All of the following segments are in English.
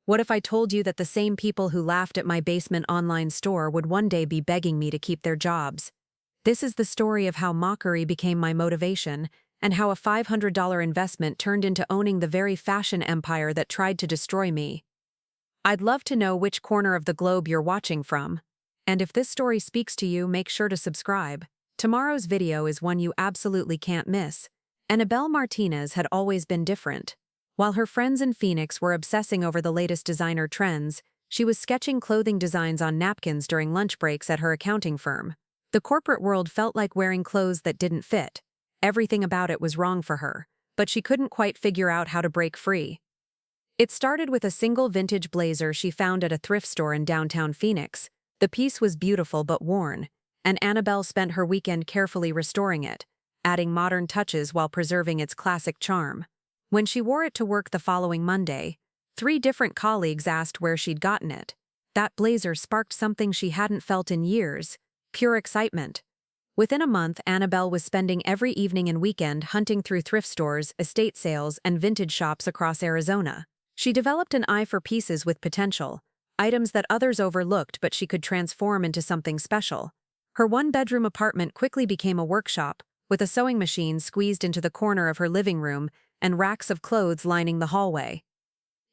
What if I told you that the same people who laughed at my basement online store would one day be begging me to keep their jobs? This is the story of how mockery became my motivation, and how a $500 investment turned into owning the very fashion empire that tried to destroy me. I'd love to know which corner of the globe you're watching from. And if this story speaks to you, make sure to subscribe. Tomorrow's video is one you absolutely can't miss. Annabelle Martinez had always been different. While her friends in Phoenix were obsessing over the latest designer trends, she was sketching clothing designs on napkins during lunch breaks at her accounting firm. The corporate world felt like wearing clothes that didn't fit. Everything about it was wrong for her, but she couldn't quite figure out how to break free. It started with a single vintage blazer she found at a thrift store in downtown Phoenix. The piece was beautiful but worn, and Annabelle spent her weekend carefully restoring it, adding modern touches while preserving its classic charm. When she wore it to work the following Monday, 3 different colleagues asked where she'd gotten it. That blazer sparked something she hadn't felt in years: pure excitement. Within a month, Annabelle was spending every evening and weekend hunting through thrift stores, estate sales, and vintage shops across Arizona. She developed an eye for pieces with potential, items that others overlooked but she could transform into something special. Her one-bedroom apartment quickly became a workshop, with a sewing machine squeezed into the corner of her living room and racks of clothes lining the hallway.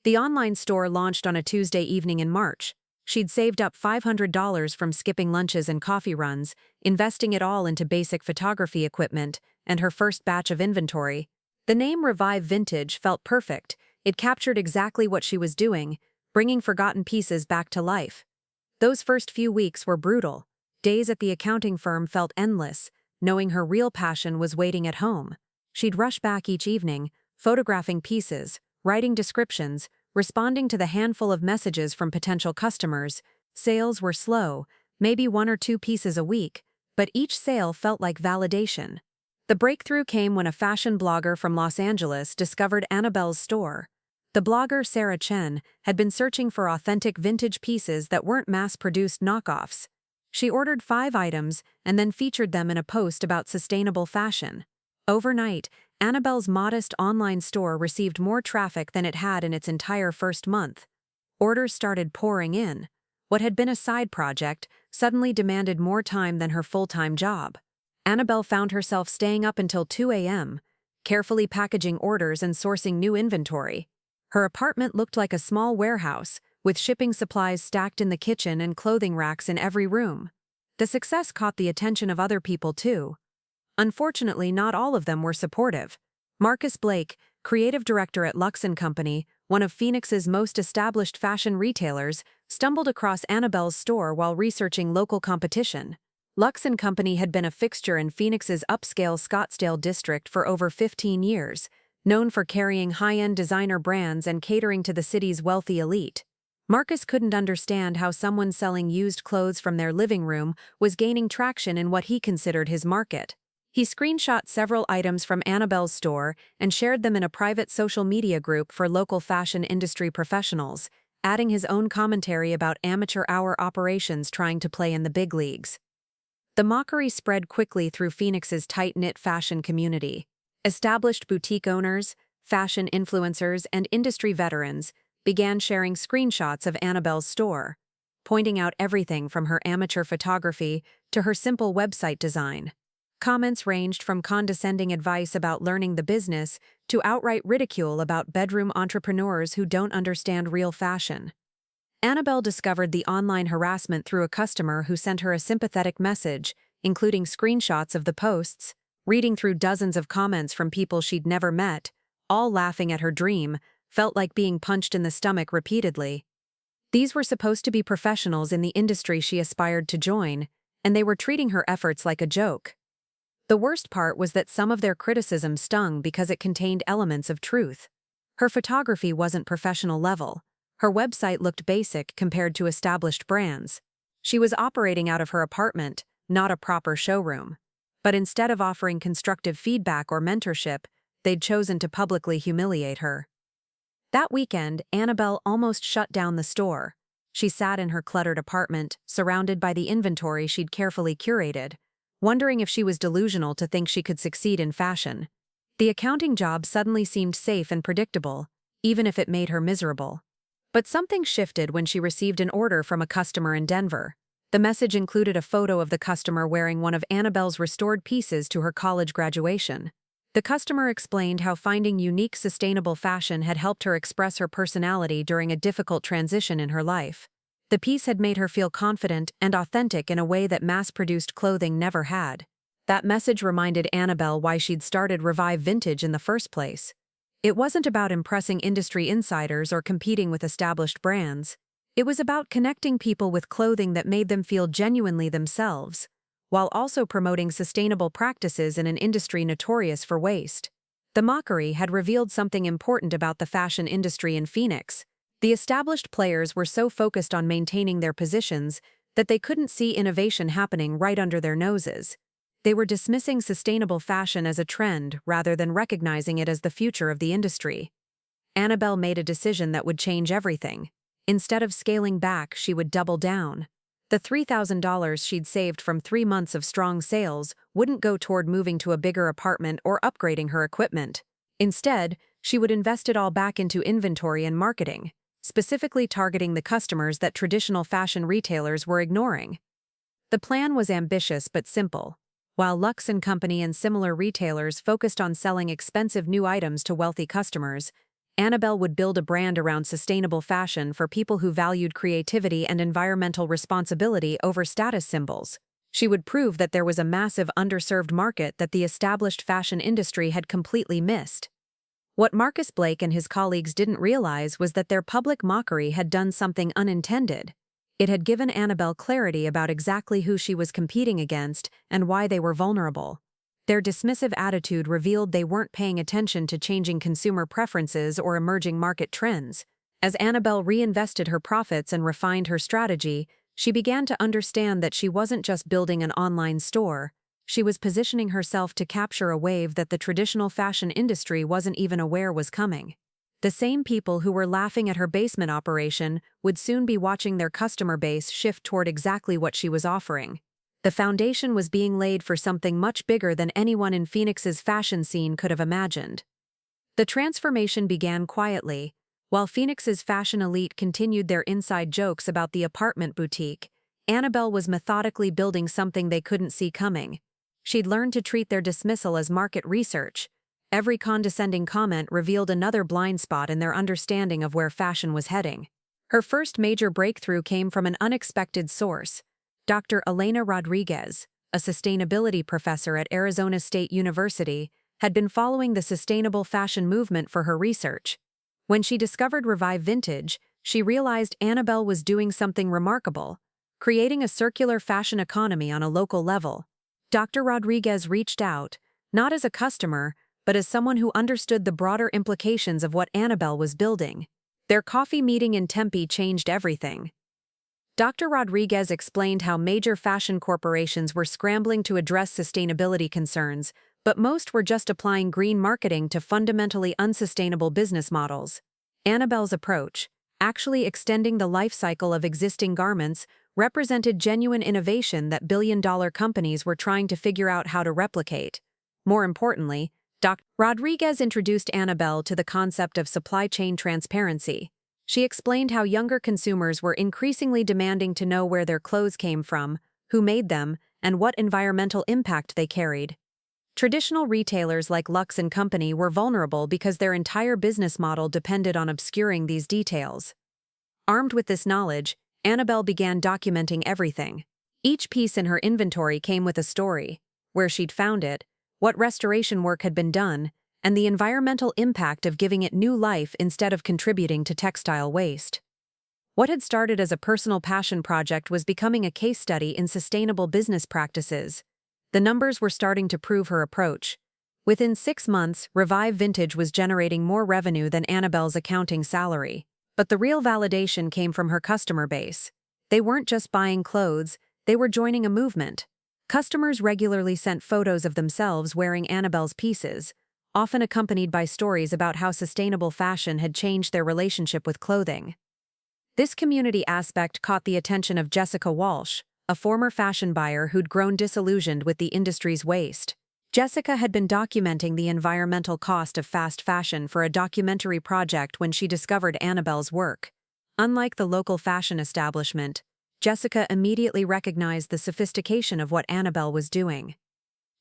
The online store launched on a Tuesday evening in March. She'd saved up $500 from skipping lunches and coffee runs, investing it all into basic photography equipment and her first batch of inventory. The name Revive Vintage felt perfect. It captured exactly what she was doing, bringing forgotten pieces back to life. Those first few weeks were brutal. Days at the accounting firm felt endless, knowing her real passion was waiting at home. She'd rush back each evening, photographing pieces, writing descriptions, responding to the handful of messages from potential customers. Sales were slow, maybe 1 or 2 pieces a week, but each sale felt like validation. The breakthrough came when a fashion blogger from Los Angeles discovered Annabelle's store. The blogger, Sarah Chen, had been searching for authentic vintage pieces that weren't mass-produced knockoffs. She ordered 5 items and then featured them in a post about sustainable fashion. Overnight, Annabelle's modest online store received more traffic than it had in its entire first month. Orders started pouring in. What had been a side project suddenly demanded more time than her full-time job. Annabelle found herself staying up until 2 a.m., carefully packaging orders and sourcing new inventory. Her apartment looked like a small warehouse, with shipping supplies stacked in the kitchen and clothing racks in every room. The success caught the attention of other people too. Unfortunately, not all of them were supportive. Marcus Blake, creative director at Lux & Company, one of Phoenix's most established fashion retailers, stumbled across Annabelle's store while researching local competition. Lux & Company had been a fixture in Phoenix's upscale Scottsdale district for over 15 years, known for carrying high-end designer brands and catering to the city's wealthy elite. Marcus couldn't understand how someone selling used clothes from their living room was gaining traction in what he considered his market. He screenshot several items from Annabelle's store and shared them in a private social media group for local fashion industry professionals, adding his own commentary about amateur hour operations trying to play in the big leagues. The mockery spread quickly through Phoenix's tight-knit fashion community. Established boutique owners, fashion influencers, and industry veterans began sharing screenshots of Annabelle's store, pointing out everything from her amateur photography to her simple website design. Comments ranged from condescending advice about learning the business to outright ridicule about bedroom entrepreneurs who don't understand real fashion. Annabelle discovered the online harassment through a customer who sent her a sympathetic message, including screenshots of the posts. Reading through dozens of comments from people she'd never met, all laughing at her dream, felt like being punched in the stomach repeatedly. These were supposed to be professionals in the industry she aspired to join, and they were treating her efforts like a joke. The worst part was that some of their criticism stung because it contained elements of truth. Her photography wasn't professional level. Her website looked basic compared to established brands. She was operating out of her apartment, not a proper showroom. But instead of offering constructive feedback or mentorship, they'd chosen to publicly humiliate her. That weekend, Annabelle almost shut down the store. She sat in her cluttered apartment, surrounded by the inventory she'd carefully curated, wondering if she was delusional to think she could succeed in fashion. The accounting job suddenly seemed safe and predictable, even if it made her miserable. But something shifted when she received an order from a customer in Denver. The message included a photo of the customer wearing one of Annabelle's restored pieces to her college graduation. The customer explained how finding unique, sustainable fashion had helped her express her personality during a difficult transition in her life. The piece had made her feel confident and authentic in a way that mass-produced clothing never had. That message reminded Annabelle why she'd started Revive Vintage in the first place. It wasn't about impressing industry insiders or competing with established brands. It was about connecting people with clothing that made them feel genuinely themselves, while also promoting sustainable practices in an industry notorious for waste. The mockery had revealed something important about the fashion industry in Phoenix. The established players were so focused on maintaining their positions that they couldn't see innovation happening right under their noses. They were dismissing sustainable fashion as a trend rather than recognizing it as the future of the industry. Annabelle made a decision that would change everything. Instead of scaling back, she would double down. The $3,000 she'd saved from 3 months of strong sales wouldn't go toward moving to a bigger apartment or upgrading her equipment. Instead, she would invest it all back into inventory and marketing, specifically targeting the customers that traditional fashion retailers were ignoring. The plan was ambitious but simple. While Lux & Company and similar retailers focused on selling expensive new items to wealthy customers, Annabelle would build a brand around sustainable fashion for people who valued creativity and environmental responsibility over status symbols. She would prove that there was a massive underserved market that the established fashion industry had completely missed. What Marcus Blake and his colleagues didn't realize was that their public mockery had done something unintended. It had given Annabelle clarity about exactly who she was competing against and why they were vulnerable. Their dismissive attitude revealed they weren't paying attention to changing consumer preferences or emerging market trends. As Annabelle reinvested her profits and refined her strategy, she began to understand that she wasn't just building an online store. She was positioning herself to capture a wave that the traditional fashion industry wasn't even aware was coming. The same people who were laughing at her basement operation would soon be watching their customer base shift toward exactly what she was offering. The foundation was being laid for something much bigger than anyone in Phoenix's fashion scene could have imagined. The transformation began quietly. While Phoenix's fashion elite continued their inside jokes about the apartment boutique, Annabelle was methodically building something they couldn't see coming. She'd learned to treat their dismissal as market research. Every condescending comment revealed another blind spot in their understanding of where fashion was heading. Her first major breakthrough came from an unexpected source. Dr. Elena Rodriguez, a sustainability professor at Arizona State University, had been following the sustainable fashion movement for her research. When she discovered Revive Vintage, she realized Annabelle was doing something remarkable, creating a circular fashion economy on a local level. Dr. Rodriguez reached out, not as a customer, but as someone who understood the broader implications of what Annabelle was building. Their coffee meeting in Tempe changed everything. Dr. Rodriguez explained how major fashion corporations were scrambling to address sustainability concerns, but most were just applying green marketing to fundamentally unsustainable business models. Annabelle's approach, actually extending the life cycle of existing garments, represented genuine innovation that billion-dollar companies were trying to figure out how to replicate. More importantly, Dr. Rodriguez introduced Annabelle to the concept of supply chain transparency. She explained how younger consumers were increasingly demanding to know where their clothes came from, who made them, and what environmental impact they carried. Traditional retailers like Lux & Company were vulnerable because their entire business model depended on obscuring these details. Armed with this knowledge, Annabelle began documenting everything. Each piece in her inventory came with a story: where she'd found it, what restoration work had been done, and the environmental impact of giving it new life instead of contributing to textile waste. What had started as a personal passion project was becoming a case study in sustainable business practices. The numbers were starting to prove her approach. Within 6 months, Revive Vintage was generating more revenue than Annabelle's accounting salary. But the real validation came from her customer base. They weren't just buying clothes, they were joining a movement. Customers regularly sent photos of themselves wearing Annabelle's pieces, often accompanied by stories about how sustainable fashion had changed their relationship with clothing. This community aspect caught the attention of Jessica Walsh, a former fashion buyer who'd grown disillusioned with the industry's waste. Jessica had been documenting the environmental cost of fast fashion for a documentary project when she discovered Annabelle's work. Unlike the local fashion establishment, Jessica immediately recognized the sophistication of what Annabelle was doing.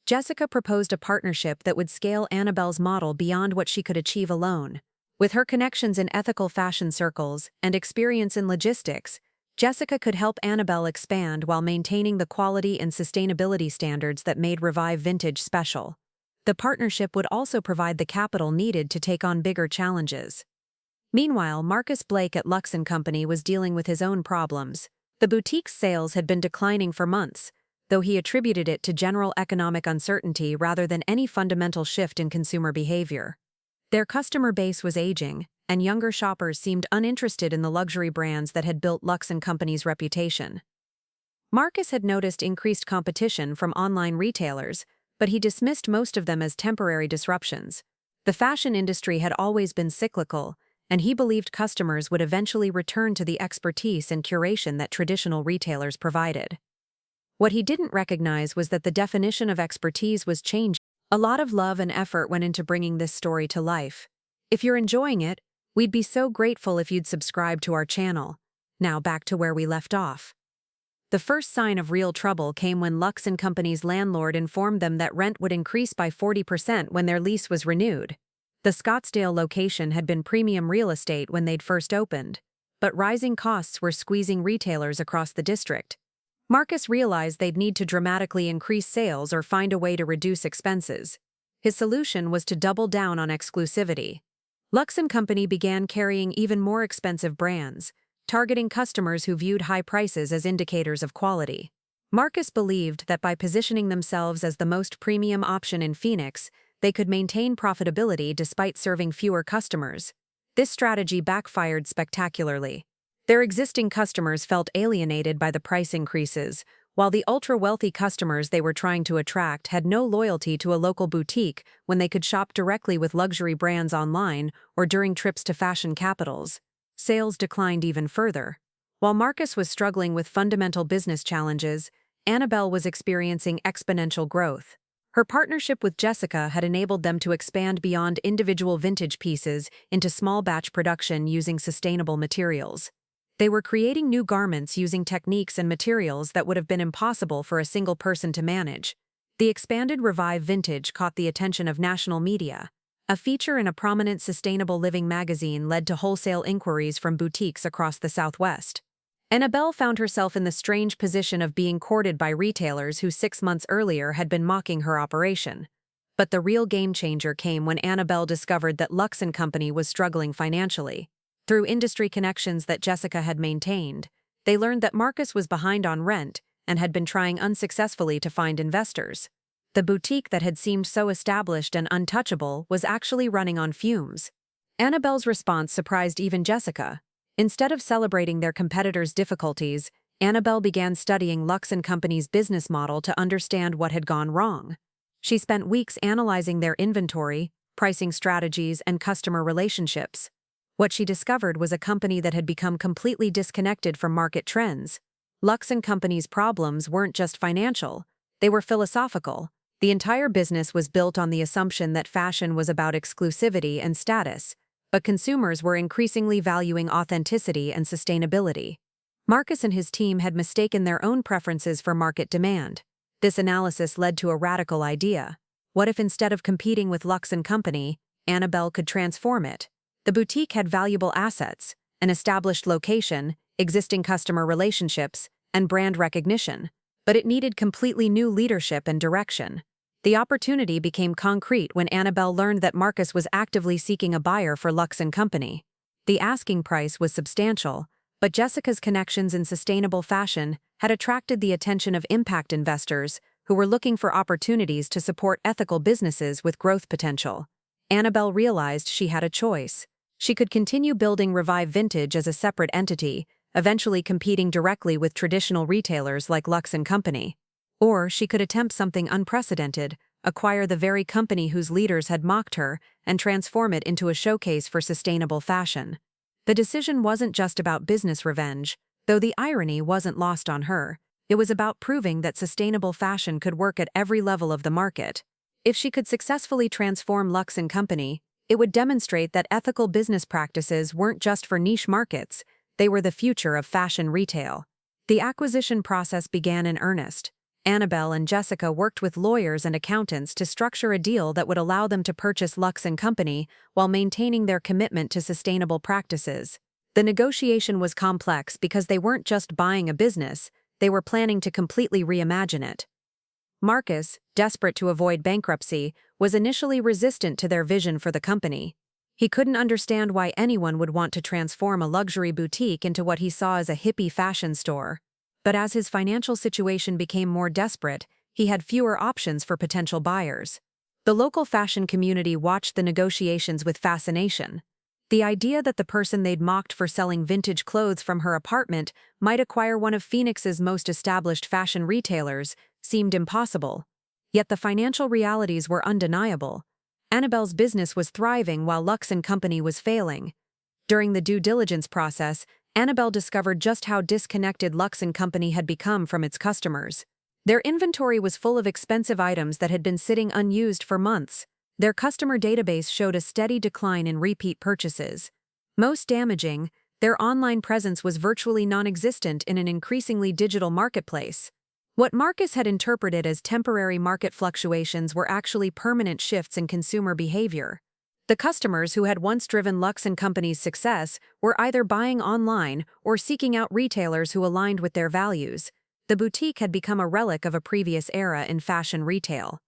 Jessica proposed a partnership that would scale Annabelle's model beyond what she could achieve alone. With her connections in ethical fashion circles and experience in logistics, Jessica could help Annabelle expand while maintaining the quality and sustainability standards that made Revive Vintage special. The partnership would also provide the capital needed to take on bigger challenges. Meanwhile, Marcus Blake at Lux & Company was dealing with his own problems. The boutique's sales had been declining for months, though he attributed it to general economic uncertainty rather than any fundamental shift in consumer behavior. Their customer base was aging, and younger shoppers seemed uninterested in the luxury brands that had built Lux & Company's reputation. Marcus had noticed increased competition from online retailers, but he dismissed most of them as temporary disruptions. The fashion industry had always been cyclical, and he believed customers would eventually return to the expertise and curation that traditional retailers provided. What he didn't recognize was that the definition of expertise was changing. A lot of love and effort went into bringing this story to life. If you're enjoying it, we'd be so grateful if you'd subscribe to our channel. Now back to where we left off. The first sign of real trouble came when Lux & Company's landlord informed them that rent would increase by 40% when their lease was renewed. The Scottsdale location had been premium real estate when they'd first opened, but rising costs were squeezing retailers across the district. Marcus realized they'd need to dramatically increase sales or find a way to reduce expenses. His solution was to double down on exclusivity. Lux & Company began carrying even more expensive brands, targeting customers who viewed high prices as indicators of quality. Marcus believed that by positioning themselves as the most premium option in Phoenix, they could maintain profitability despite serving fewer customers. This strategy backfired spectacularly. Their existing customers felt alienated by the price increases, while the ultra-wealthy customers they were trying to attract had no loyalty to a local boutique when they could shop directly with luxury brands online or during trips to fashion capitals. Sales declined even further. While Marcus was struggling with fundamental business challenges, Annabelle was experiencing exponential growth. Her partnership with Jessica had enabled them to expand beyond individual vintage pieces into small-batch production using sustainable materials. They were creating new garments using techniques and materials that would have been impossible for a single person to manage. The expanded Revive Vintage caught the attention of national media. A feature in a prominent sustainable living magazine led to wholesale inquiries from boutiques across the Southwest. Annabelle found herself in the strange position of being courted by retailers who 6 months earlier had been mocking her operation. But the real game-changer came when Annabelle discovered that Lux & Company was struggling financially. Through industry connections that Jessica had maintained, they learned that Marcus was behind on rent and had been trying unsuccessfully to find investors. The boutique that had seemed so established and untouchable was actually running on fumes. Annabelle's response surprised even Jessica. Instead of celebrating their competitors' difficulties, Annabelle began studying Lux & Company's business model to understand what had gone wrong. She spent weeks analyzing their inventory, pricing strategies, and customer relationships. What she discovered was a company that had become completely disconnected from market trends. Lux & Company's problems weren't just financial, they were philosophical. The entire business was built on the assumption that fashion was about exclusivity and status, but consumers were increasingly valuing authenticity and sustainability. Marcus and his team had mistaken their own preferences for market demand. This analysis led to a radical idea. What if instead of competing with Lux & Company, Annabelle could transform it? The boutique had valuable assets, an established location, existing customer relationships, and brand recognition, but it needed completely new leadership and direction. The opportunity became concrete when Annabelle learned that Marcus was actively seeking a buyer for Lux & Company. The asking price was substantial, but Jessica's connections in sustainable fashion had attracted the attention of impact investors who were looking for opportunities to support ethical businesses with growth potential. Annabelle realized she had a choice. She could continue building Revive Vintage as a separate entity, eventually competing directly with traditional retailers like Lux & Company. Or she could attempt something unprecedented, acquire the very company whose leaders had mocked her, and transform it into a showcase for sustainable fashion. The decision wasn't just about business revenge, though the irony wasn't lost on her. It was about proving that sustainable fashion could work at every level of the market. If she could successfully transform Lux & Company, it would demonstrate that ethical business practices weren't just for niche markets, They were the future of fashion retail. The acquisition process began in earnest. Annabelle and Jessica worked with lawyers and accountants to structure a deal that would allow them to purchase Lux & Company while maintaining their commitment to sustainable practices. The negotiation was complex because they weren't just buying a business, they were planning to completely reimagine it. Marcus, desperate to avoid bankruptcy, was initially resistant to their vision for the company. He couldn't understand why anyone would want to transform a luxury boutique into what he saw as a hippie fashion store. But as his financial situation became more desperate, he had fewer options for potential buyers. The local fashion community watched the negotiations with fascination. The idea that the person they'd mocked for selling vintage clothes from her apartment might acquire one of Phoenix's most established fashion retailers seemed impossible. Yet the financial realities were undeniable. Annabelle's business was thriving while Lux & Company was failing. During the due diligence process, Annabelle discovered just how disconnected Lux & Company had become from its customers. Their inventory was full of expensive items that had been sitting unused for months. Their customer database showed a steady decline in repeat purchases. Most damaging, their online presence was virtually non-existent in an increasingly digital marketplace. What Marcus had interpreted as temporary market fluctuations were actually permanent shifts in consumer behavior. The customers who had once driven Lux & Company's success were either buying online or seeking out retailers who aligned with their values. The boutique had become a relic of a previous era in fashion retail.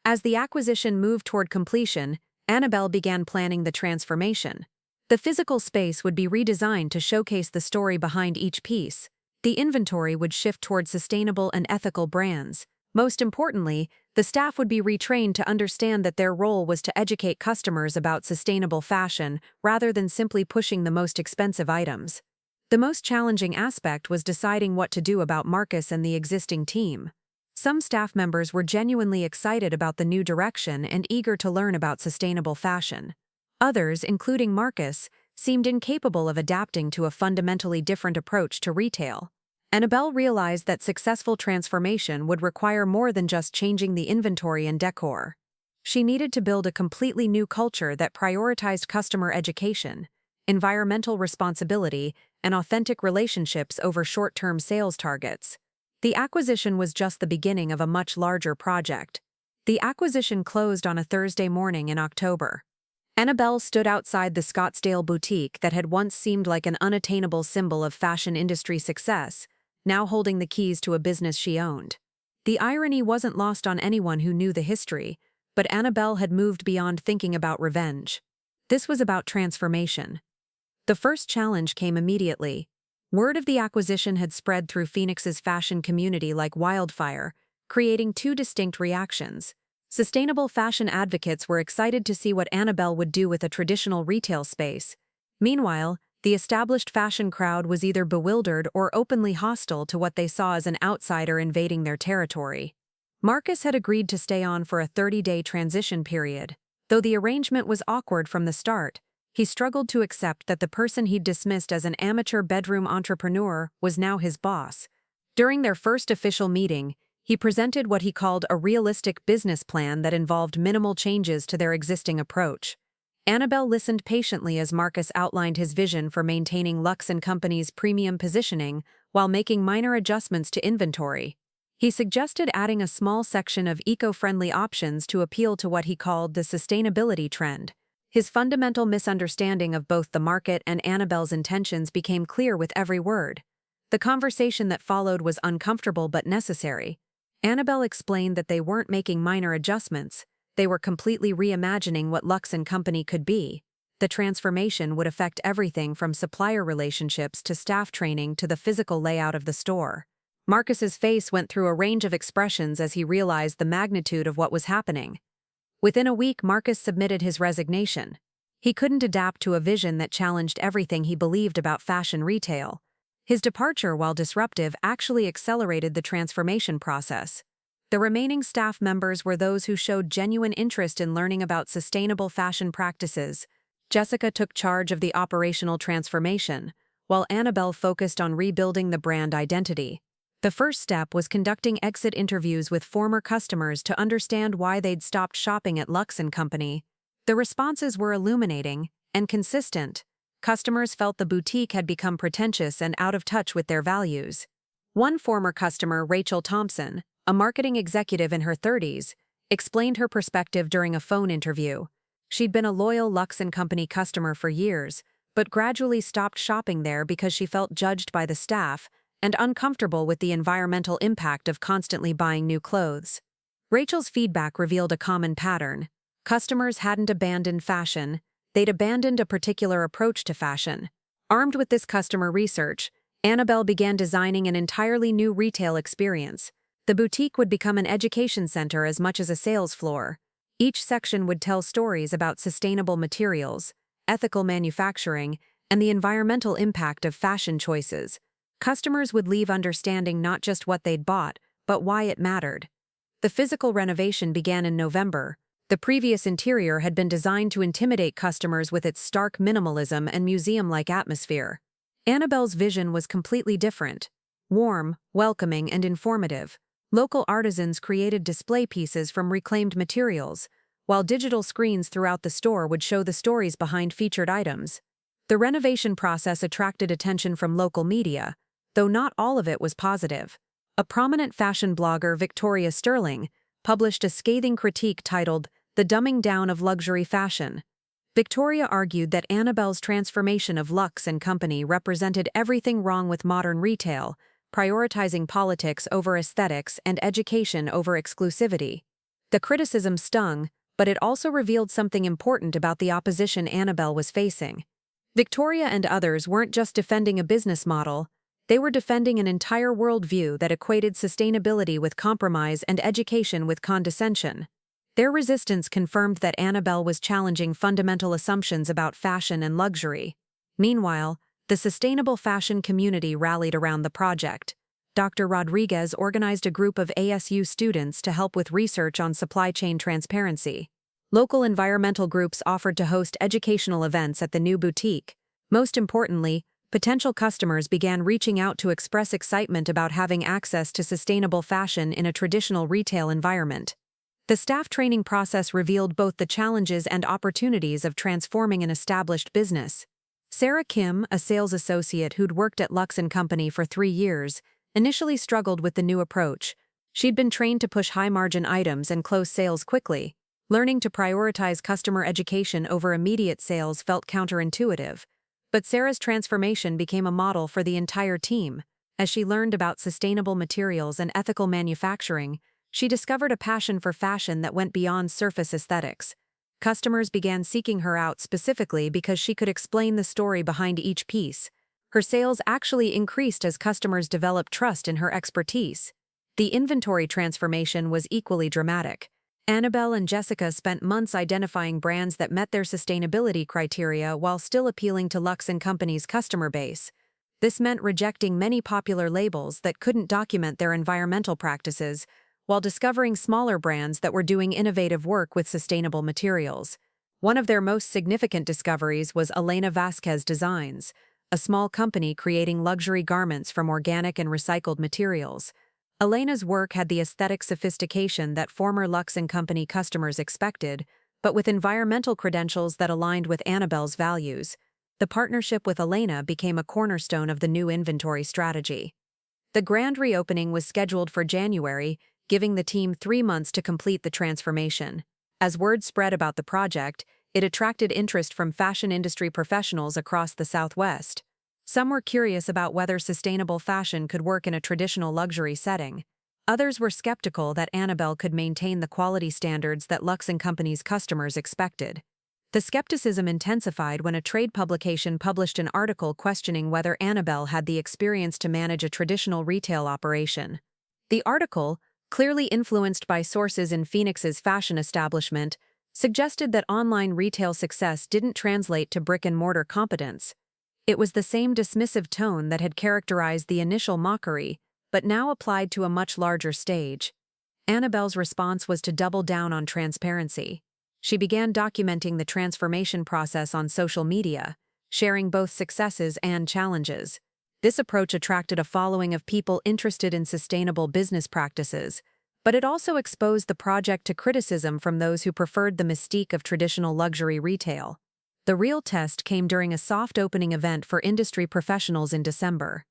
As the acquisition moved toward completion, Annabelle began planning the transformation. The physical space would be redesigned to showcase the story behind each piece. The inventory would shift toward sustainable and ethical brands. Most importantly, the staff would be retrained to understand that their role was to educate customers about sustainable fashion rather than simply pushing the most expensive items. The most challenging aspect was deciding what to do about Marcus and the existing team. Some staff members were genuinely excited about the new direction and eager to learn about sustainable fashion. Others, including Marcus, seemed incapable of adapting to a fundamentally different approach to retail. Annabelle realized that successful transformation would require more than just changing the inventory and decor. She needed to build a completely new culture that prioritized customer education, environmental responsibility, and authentic relationships over short-term sales targets. The acquisition was just the beginning of a much larger project. The acquisition closed on a Thursday morning in October. Annabelle stood outside the Scottsdale boutique that had once seemed like an unattainable symbol of fashion industry success, now holding the keys to a business she owned. The irony wasn't lost on anyone who knew the history, but Annabelle had moved beyond thinking about revenge. This was about transformation. The first challenge came immediately. Word of the acquisition had spread through Phoenix's fashion community like wildfire, creating two distinct reactions. Sustainable fashion advocates were excited to see what Annabelle would do with a traditional retail space. Meanwhile, the established fashion crowd was either bewildered or openly hostile to what they saw as an outsider invading their territory. Marcus had agreed to stay on for a 30-day transition period. Though the arrangement was awkward from the start, he struggled to accept that the person he'd dismissed as an amateur bedroom entrepreneur was now his boss. During their first official meeting, he presented what he called a realistic business plan that involved minimal changes to their existing approach. Annabelle listened patiently as Marcus outlined his vision for maintaining Lux & Company's premium positioning while making minor adjustments to inventory. He suggested adding a small section of eco-friendly options to appeal to what he called the sustainability trend. His fundamental misunderstanding of both the market and Annabelle's intentions became clear with every word. The conversation that followed was uncomfortable but necessary. Annabelle explained that they weren't making minor adjustments, they were completely reimagining what Lux & Company could be. The transformation would affect everything from supplier relationships to staff training to the physical layout of the store. Marcus's face went through a range of expressions as he realized the magnitude of what was happening. Within a week, Marcus submitted his resignation. He couldn't adapt to a vision that challenged everything he believed about fashion retail. His departure, while disruptive, actually accelerated the transformation process. The remaining staff members were those who showed genuine interest in learning about sustainable fashion practices. Jessica took charge of the operational transformation, while Annabelle focused on rebuilding the brand identity. The first step was conducting exit interviews with former customers to understand why they'd stopped shopping at Lux & Company. The responses were illuminating and consistent. Customers felt the boutique had become pretentious and out of touch with their values. One former customer, Rachel Thompson, a marketing executive in her 30s, explained her perspective during a phone interview. She'd been a loyal Lux & Company customer for years, but gradually stopped shopping there because she felt judged by the staff and uncomfortable with the environmental impact of constantly buying new clothes. Rachel's feedback revealed a common pattern. Customers hadn't abandoned fashion, they'd abandoned a particular approach to fashion. Armed with this customer research, Annabelle began designing an entirely new retail experience. The boutique would become an education center as much as a sales floor. Each section would tell stories about sustainable materials, ethical manufacturing, and the environmental impact of fashion choices. Customers would leave understanding not just what they'd bought, but why it mattered. The physical renovation began in November. The previous interior had been designed to intimidate customers with its stark minimalism and museum-like atmosphere. Annabelle's vision was completely different. Warm, welcoming, and informative. Local artisans created display pieces from reclaimed materials, while digital screens throughout the store would show the stories behind featured items. The renovation process attracted attention from local media, though not all of it was positive. A prominent fashion blogger, Victoria Sterling, published a scathing critique titled "The Dumbing Down of Luxury Fashion." Victoria argued that Annabelle's transformation of Lux & Company represented everything wrong with modern retail, prioritizing politics over aesthetics and education over exclusivity. The criticism stung, but it also revealed something important about the opposition Annabelle was facing. Victoria and others weren't just defending a business model, they were defending an entire worldview that equated sustainability with compromise and education with condescension. Their resistance confirmed that Annabelle was challenging fundamental assumptions about fashion and luxury. Meanwhile, the sustainable fashion community rallied around the project. Dr. Rodriguez organized a group of ASU students to help with research on supply chain transparency. Local environmental groups offered to host educational events at the new boutique. Most importantly, potential customers began reaching out to express excitement about having access to sustainable fashion in a traditional retail environment. The staff training process revealed both the challenges and opportunities of transforming an established business. Sarah Kim, a sales associate who'd worked at Lux & Company for 3 years, initially struggled with the new approach. She'd been trained to push high-margin items and close sales quickly. Learning to prioritize customer education over immediate sales felt counterintuitive. But Sarah's transformation became a model for the entire team. As she learned about sustainable materials and ethical manufacturing, she discovered a passion for fashion that went beyond surface aesthetics. Customers began seeking her out specifically because she could explain the story behind each piece. Her sales actually increased as customers developed trust in her expertise. The inventory transformation was equally dramatic. Annabelle and Jessica spent months identifying brands that met their sustainability criteria while still appealing to Lux & Company's customer base. This meant rejecting many popular labels that couldn't document their environmental practices, while discovering smaller brands that were doing innovative work with sustainable materials. One of their most significant discoveries was Elena Vasquez Designs, a small company creating luxury garments from organic and recycled materials. Elena's work had the aesthetic sophistication that former Lux & Company customers expected, but with environmental credentials that aligned with Annabelle's values. The partnership with Elena became a cornerstone of the new inventory strategy. The grand reopening was scheduled for January, giving the team 3 months to complete the transformation. As word spread about the project, it attracted interest from fashion industry professionals across the Southwest. Some were curious about whether sustainable fashion could work in a traditional luxury setting. Others were skeptical that Annabelle could maintain the quality standards that Lux & Company's customers expected. The skepticism intensified when a trade publication published an article questioning whether Annabelle had the experience to manage a traditional retail operation. The article, clearly influenced by sources in Phoenix's fashion establishment, suggested that online retail success didn't translate to brick-and-mortar competence. It was the same dismissive tone that had characterized the initial mockery, but now applied to a much larger stage. Annabelle's response was to double down on transparency. She began documenting the transformation process on social media, sharing both successes and challenges. This approach attracted a following of people interested in sustainable business practices, but it also exposed the project to criticism from those who preferred the mystique of traditional luxury retail. The real test came during a soft opening event for industry professionals in December.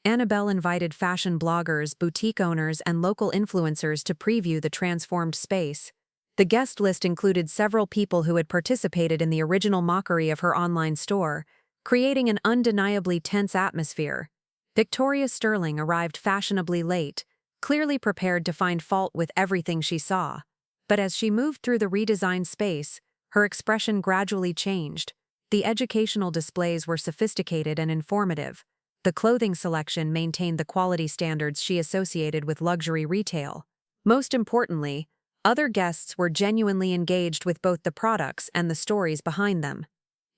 Annabelle invited fashion bloggers, boutique owners, and local influencers to preview the transformed space. The guest list included several people who had participated in the original mockery of her online store, creating an undeniably tense atmosphere. Victoria Sterling arrived fashionably late, clearly prepared to find fault with everything she saw. But as she moved through the redesigned space, her expression gradually changed. The educational displays were sophisticated and informative. The clothing selection maintained the quality standards she associated with luxury retail. Most importantly, other guests were genuinely engaged with both the products and the stories behind them.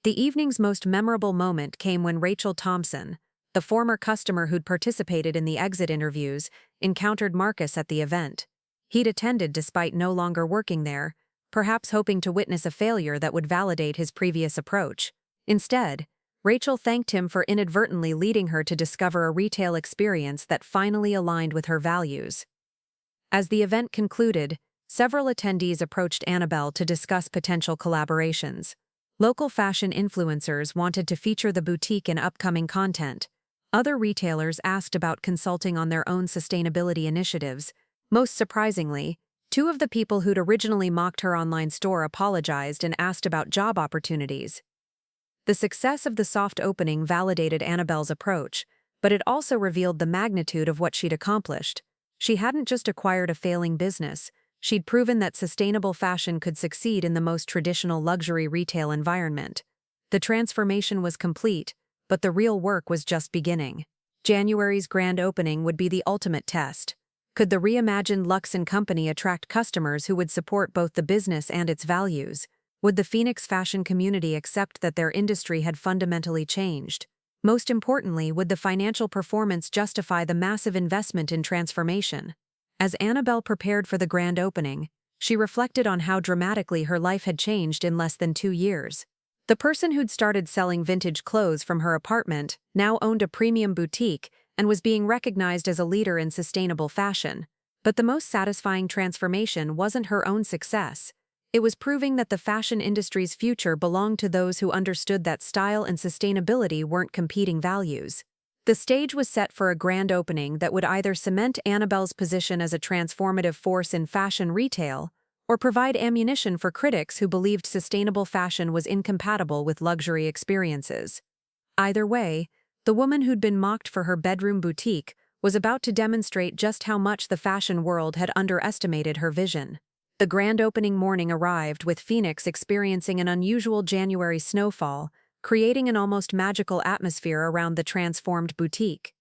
The evening's most memorable moment came when Rachel Thompson, the former customer who'd participated in the exit interviews, encountered Marcus at the event. He'd attended despite no longer working there, perhaps hoping to witness a failure that would validate his previous approach. Instead, Rachel thanked him for inadvertently leading her to discover a retail experience that finally aligned with her values. As the event concluded, several attendees approached Annabelle to discuss potential collaborations. Local fashion influencers wanted to feature the boutique in upcoming content. Other retailers asked about consulting on their own sustainability initiatives. Most surprisingly, two of the people who'd originally mocked her online store apologized and asked about job opportunities. The success of the soft opening validated Annabelle's approach, but it also revealed the magnitude of what she'd accomplished. She hadn't just acquired a failing business, she'd proven that sustainable fashion could succeed in the most traditional luxury retail environment. The transformation was complete, but the real work was just beginning. January's grand opening would be the ultimate test. Could the reimagined Luxe & Company attract customers who would support both the business and its values? Would the Phoenix fashion community accept that their industry had fundamentally changed? Most importantly, would the financial performance justify the massive investment in transformation? As Annabelle prepared for the grand opening, she reflected on how dramatically her life had changed in less than 2 years. The person who'd started selling vintage clothes from her apartment now owned a premium boutique and was being recognized as a leader in sustainable fashion. But the most satisfying transformation wasn't her own success. It was proving that the fashion industry's future belonged to those who understood that style and sustainability weren't competing values. The stage was set for a grand opening that would either cement Annabelle's position as a transformative force in fashion retail or provide ammunition for critics who believed sustainable fashion was incompatible with luxury experiences. Either way, the woman who'd been mocked for her bedroom boutique was about to demonstrate just how much the fashion world had underestimated her vision. The grand opening morning arrived with Phoenix experiencing an unusual January snowfall, creating an almost magical atmosphere around the transformed boutique.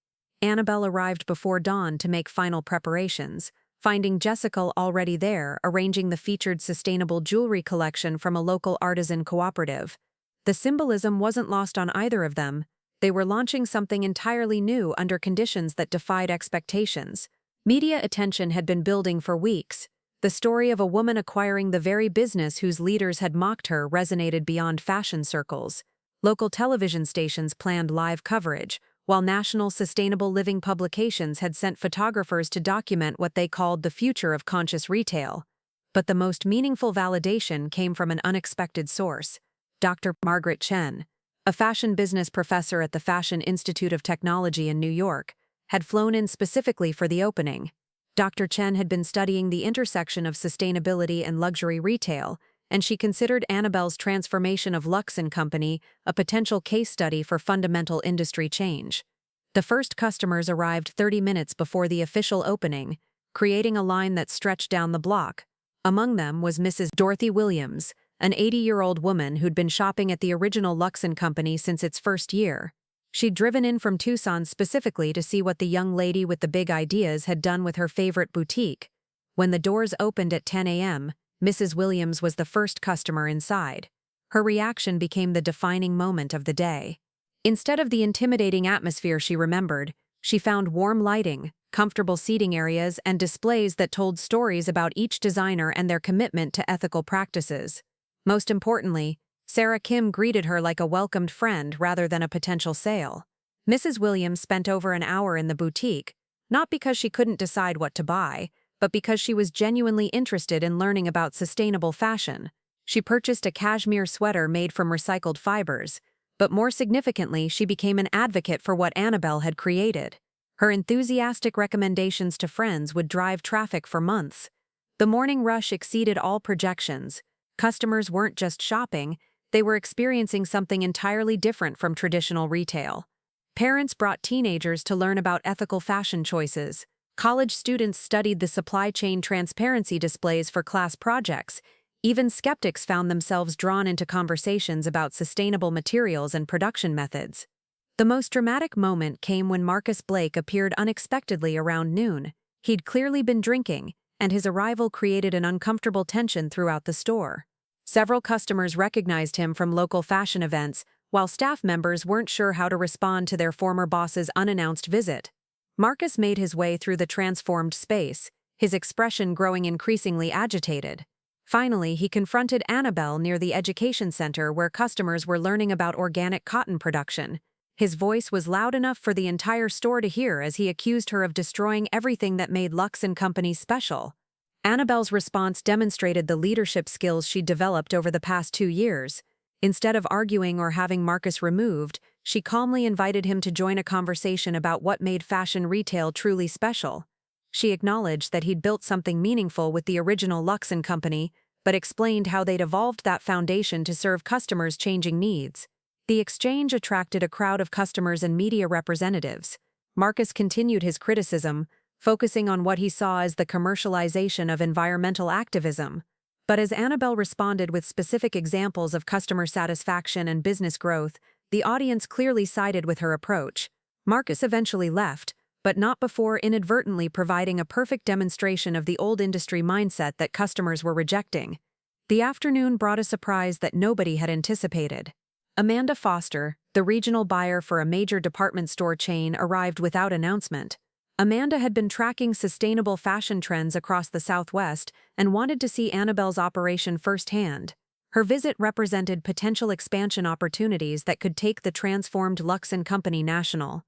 Annabelle arrived before dawn to make final preparations, finding Jessica already there, arranging the featured sustainable jewelry collection from a local artisan cooperative. The symbolism wasn't lost on either of them. They were launching something entirely new under conditions that defied expectations. Media attention had been building for weeks. The story of a woman acquiring the very business whose leaders had mocked her resonated beyond fashion circles. Local television stations planned live coverage, while national sustainable living publications had sent photographers to document what they called the future of conscious retail. But the most meaningful validation came from an unexpected source. Dr. Margaret Chen, a fashion business professor at the Fashion Institute of Technology in New York, had flown in specifically for the opening. Dr. Chen had been studying the intersection of sustainability and luxury retail, and she considered Annabelle's transformation of Luxe & Company a potential case study for fundamental industry change. The first customers arrived 30 minutes before the official opening, creating a line that stretched down the block. Among them was Mrs. Dorothy Williams, an 80-year-old woman who'd been shopping at the original Luxe & Company since its first year. She'd driven in from Tucson specifically to see what the young lady with the big ideas had done with her favorite boutique. When the doors opened at 10 a.m., Mrs. Williams was the first customer inside. Her reaction became the defining moment of the day. Instead of the intimidating atmosphere she remembered, she found warm lighting, comfortable seating areas, and displays that told stories about each designer and their commitment to ethical practices. Most importantly, Sarah Kim greeted her like a welcomed friend rather than a potential sale. Mrs. Williams spent over an hour in the boutique, not because she couldn't decide what to buy, but because she was genuinely interested in learning about sustainable fashion. She purchased a cashmere sweater made from recycled fibers, but more significantly, she became an advocate for what Annabelle had created. Her enthusiastic recommendations to friends would drive traffic for months. The morning rush exceeded all projections. Customers weren't just shopping, they were experiencing something entirely different from traditional retail. Parents brought teenagers to learn about ethical fashion choices. College students studied the supply chain transparency displays for class projects. Even skeptics found themselves drawn into conversations about sustainable materials and production methods. The most dramatic moment came when Marcus Blake appeared unexpectedly around noon. He'd clearly been drinking, and his arrival created an uncomfortable tension throughout the store. Several customers recognized him from local fashion events, while staff members weren't sure how to respond to their former boss's unannounced visit. Marcus made his way through the transformed space, his expression growing increasingly agitated. Finally, he confronted Annabelle near the education center where customers were learning about organic cotton production. His voice was loud enough for the entire store to hear as he accused her of destroying everything that made Lux & Company special. Annabelle's response demonstrated the leadership skills she'd developed over the past 2 years. Instead of arguing or having Marcus removed, she calmly invited him to join a conversation about what made fashion retail truly special. She acknowledged that he'd built something meaningful with the original Lux & Company, but explained how they'd evolved that foundation to serve customers' changing needs. The exchange attracted a crowd of customers and media representatives. Marcus continued his criticism, focusing on what he saw as the commercialization of environmental activism. But as Annabelle responded with specific examples of customer satisfaction and business growth, the audience clearly sided with her approach. Marcus eventually left, but not before inadvertently providing a perfect demonstration of the old industry mindset that customers were rejecting. The afternoon brought a surprise that nobody had anticipated. Amanda Foster, the regional buyer for a major department store chain, arrived without announcement. Amanda had been tracking sustainable fashion trends across the Southwest and wanted to see Annabelle's operation firsthand. Her visit represented potential expansion opportunities that could take the transformed Lux & Company national.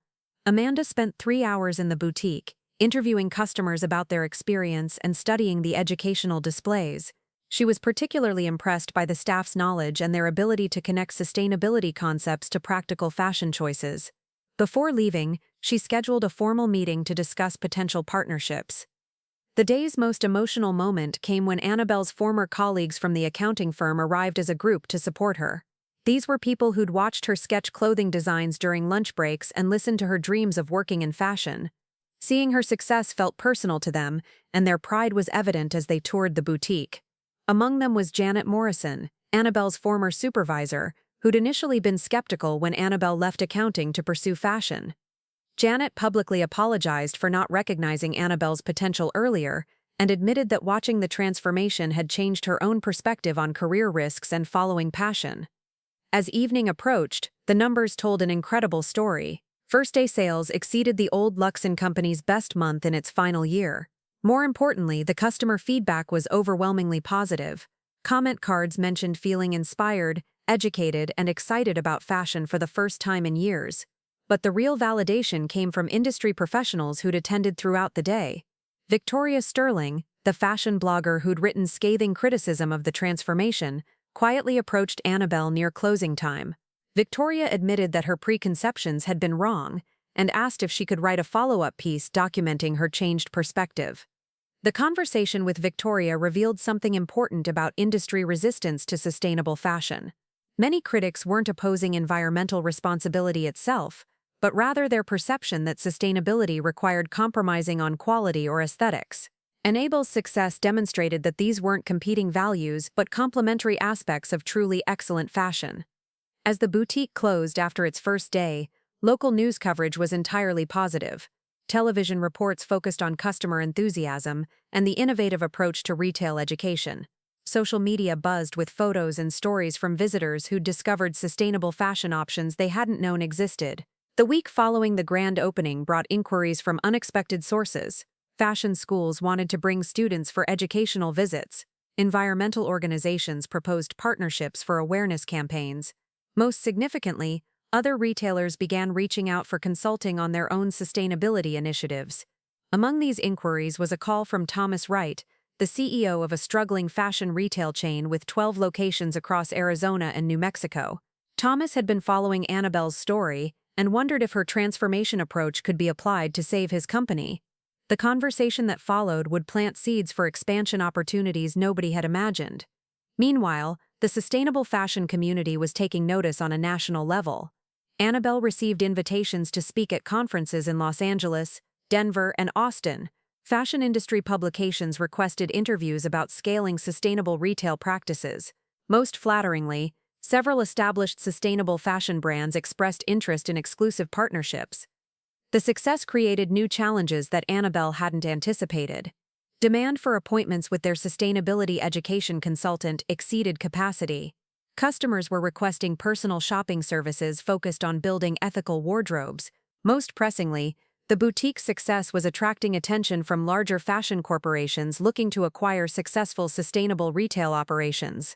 Amanda spent 3 hours in the boutique, interviewing customers about their experience and studying the educational displays. She was particularly impressed by the staff's knowledge and their ability to connect sustainability concepts to practical fashion choices. Before leaving, she scheduled a formal meeting to discuss potential partnerships. The day's most emotional moment came when Annabelle's former colleagues from the accounting firm arrived as a group to support her. These were people who'd watched her sketch clothing designs during lunch breaks and listened to her dreams of working in fashion. Seeing her success felt personal to them, and their pride was evident as they toured the boutique. Among them was Janet Morrison, Annabelle's former supervisor, who'd initially been skeptical when Annabelle left accounting to pursue fashion. Janet publicly apologized for not recognizing Annabelle's potential earlier and admitted that watching the transformation had changed her own perspective on career risks and following passion. As evening approached, the numbers told an incredible story. First-day sales exceeded the old Lux & Company's best month in its final year. More importantly, the customer feedback was overwhelmingly positive. Comment cards mentioned feeling inspired, educated, and excited about fashion for the first time in years. But the real validation came from industry professionals who'd attended throughout the day. Victoria Sterling, the fashion blogger who'd written scathing criticism of the transformation, quietly approached Annabelle near closing time. Victoria admitted that her preconceptions had been wrong and asked if she could write a follow-up piece documenting her changed perspective. The conversation with Victoria revealed something important about industry resistance to sustainable fashion. Many critics weren't opposing environmental responsibility itself, but rather their perception that sustainability required compromising on quality or aesthetics. Annabelle's success demonstrated that these weren't competing values but complementary aspects of truly excellent fashion. As the boutique closed after its first day, local news coverage was entirely positive. Television reports focused on customer enthusiasm and the innovative approach to retail education. Social media buzzed with photos and stories from visitors who'd discovered sustainable fashion options they hadn't known existed. The week following the grand opening brought inquiries from unexpected sources. Fashion schools wanted to bring students for educational visits. Environmental organizations proposed partnerships for awareness campaigns. Most significantly, other retailers began reaching out for consulting on their own sustainability initiatives. Among these inquiries was a call from Thomas Wright, the CEO of a struggling fashion retail chain with 12 locations across Arizona and New Mexico. Thomas had been following Annabelle's story and wondered if her transformation approach could be applied to save his company. The conversation that followed would plant seeds for expansion opportunities nobody had imagined. Meanwhile, the sustainable fashion community was taking notice on a national level. Annabelle received invitations to speak at conferences in Los Angeles, Denver, and Austin. Fashion industry publications requested interviews about scaling sustainable retail practices. Most flatteringly, several established sustainable fashion brands expressed interest in exclusive partnerships. The success created new challenges that Annabelle hadn't anticipated. Demand for appointments with their sustainability education consultant exceeded capacity. Customers were requesting personal shopping services focused on building ethical wardrobes. Most pressingly, the boutique's success was attracting attention from larger fashion corporations looking to acquire successful sustainable retail operations.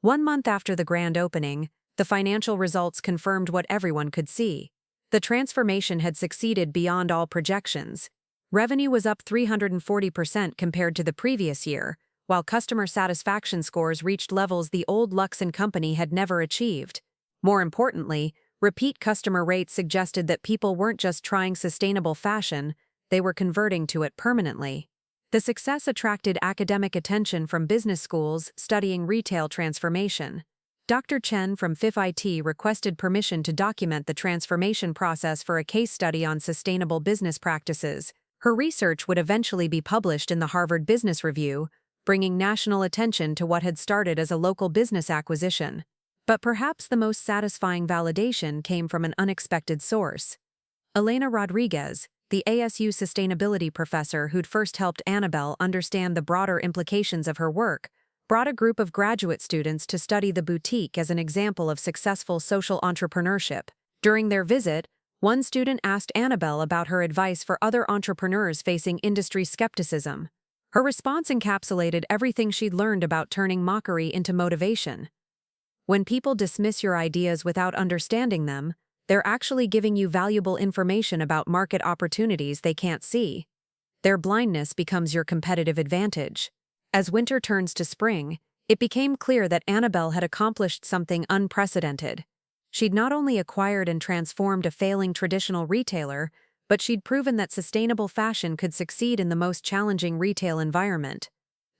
1 month after the grand opening, the financial results confirmed what everyone could see. The transformation had succeeded beyond all projections. Revenue was up 340% compared to the previous year, while customer satisfaction scores reached levels the old Lux & Company had never achieved. More importantly, repeat customer rates suggested that people weren't just trying sustainable fashion, they were converting to it permanently. The success attracted academic attention from business schools studying retail transformation. Dr. Chen from FIT requested permission to document the transformation process for a case study on sustainable business practices. Her research would eventually be published in the Harvard Business Review, bringing national attention to what had started as a local business acquisition. But perhaps the most satisfying validation came from an unexpected source. Elena Rodriguez, the ASU sustainability professor who'd first helped Annabelle understand the broader implications of her work, brought a group of graduate students to study the boutique as an example of successful social entrepreneurship. During their visit, one student asked Annabelle about her advice for other entrepreneurs facing industry skepticism. Her response encapsulated everything she'd learned about turning mockery into motivation. When people dismiss your ideas without understanding them, they're actually giving you valuable information about market opportunities they can't see. Their blindness becomes your competitive advantage. As winter turns to spring, it became clear that Annabelle had accomplished something unprecedented. She'd not only acquired and transformed a failing traditional retailer, but she'd proven that sustainable fashion could succeed in the most challenging retail environment.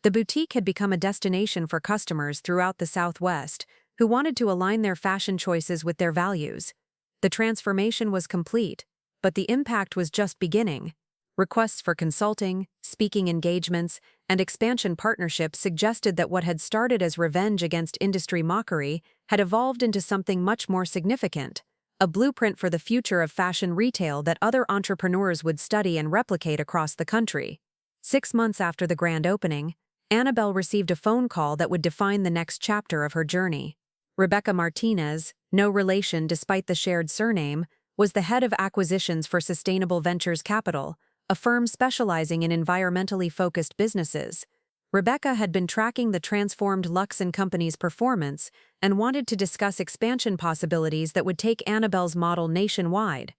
The boutique had become a destination for customers throughout the Southwest who wanted to align their fashion choices with their values. The transformation was complete, but the impact was just beginning. Requests for consulting, speaking engagements, and expansion partnerships suggested that what had started as revenge against industry mockery had evolved into something much more significant, a blueprint for the future of fashion retail that other entrepreneurs would study and replicate across the country. 6 months after the grand opening, Annabelle received a phone call that would define the next chapter of her journey. Rebecca Martinez, no relation despite the shared surname, was the head of acquisitions for Sustainable Ventures Capital, a firm specializing in environmentally focused businesses. Rebecca had been tracking the transformed Lux & Company's performance and wanted to discuss expansion possibilities that would take Annabelle's model nationwide.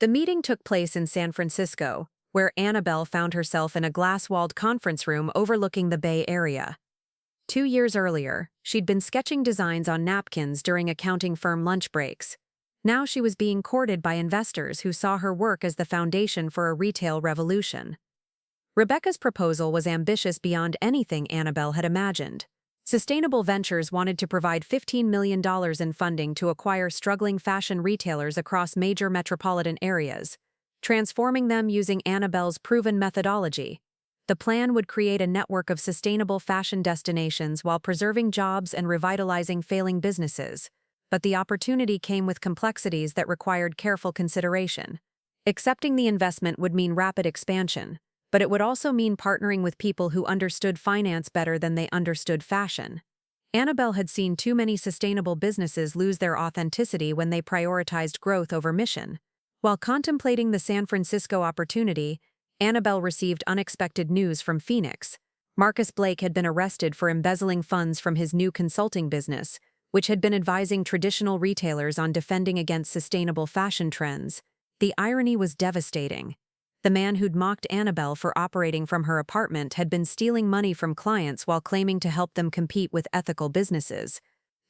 The meeting took place in San Francisco, where Annabelle found herself in a glass-walled conference room overlooking the Bay Area. 2 years earlier, she'd been sketching designs on napkins during accounting firm lunch breaks. Now she was being courted by investors who saw her work as the foundation for a retail revolution. Rebecca's proposal was ambitious beyond anything Annabelle had imagined. Sustainable Ventures wanted to provide $15 million in funding to acquire struggling fashion retailers across major metropolitan areas, transforming them using Annabelle's proven methodology. The plan would create a network of sustainable fashion destinations while preserving jobs and revitalizing failing businesses. But the opportunity came with complexities that required careful consideration. Accepting the investment would mean rapid expansion, but it would also mean partnering with people who understood finance better than they understood fashion. Annabelle had seen too many sustainable businesses lose their authenticity when they prioritized growth over mission. While contemplating the San Francisco opportunity, Annabelle received unexpected news from Phoenix. Marcus Blake had been arrested for embezzling funds from his new consulting business, which had been advising traditional retailers on defending against sustainable fashion trends. The irony was devastating. The man who'd mocked Annabelle for operating from her apartment had been stealing money from clients while claiming to help them compete with ethical businesses.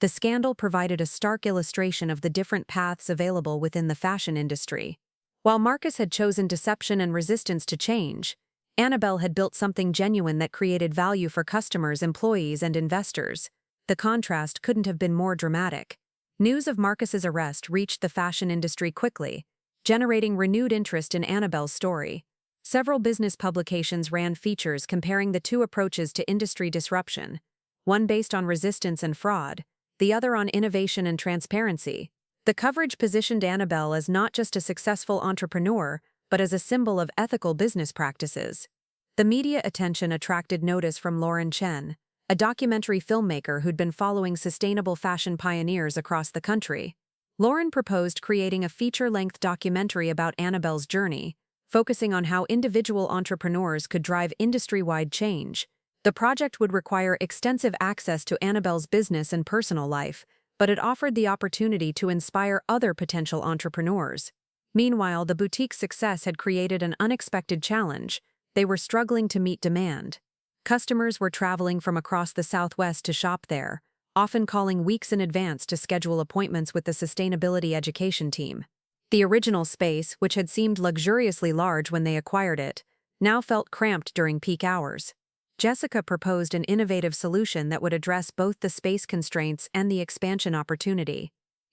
The scandal provided a stark illustration of the different paths available within the fashion industry. While Marcus had chosen deception and resistance to change, Annabelle had built something genuine that created value for customers, employees, and investors. The contrast couldn't have been more dramatic. News of Marcus's arrest reached the fashion industry quickly, generating renewed interest in Annabelle's story. Several business publications ran features comparing the two approaches to industry disruption, one based on resistance and fraud, the other on innovation and transparency. The coverage positioned Annabelle as not just a successful entrepreneur, but as a symbol of ethical business practices. The media attention attracted notice from Lauren Chen, a documentary filmmaker who'd been following sustainable fashion pioneers across the country. Lauren proposed creating a feature-length documentary about Annabelle's journey, focusing on how individual entrepreneurs could drive industry-wide change. The project would require extensive access to Annabelle's business and personal life, but it offered the opportunity to inspire other potential entrepreneurs. Meanwhile, the boutique's success had created an unexpected challenge. They were struggling to meet demand. Customers were traveling from across the Southwest to shop there, often calling weeks in advance to schedule appointments with the sustainability education team. The original space, which had seemed luxuriously large when they acquired it, now felt cramped during peak hours. Jessica proposed an innovative solution that would address both the space constraints and the expansion opportunity.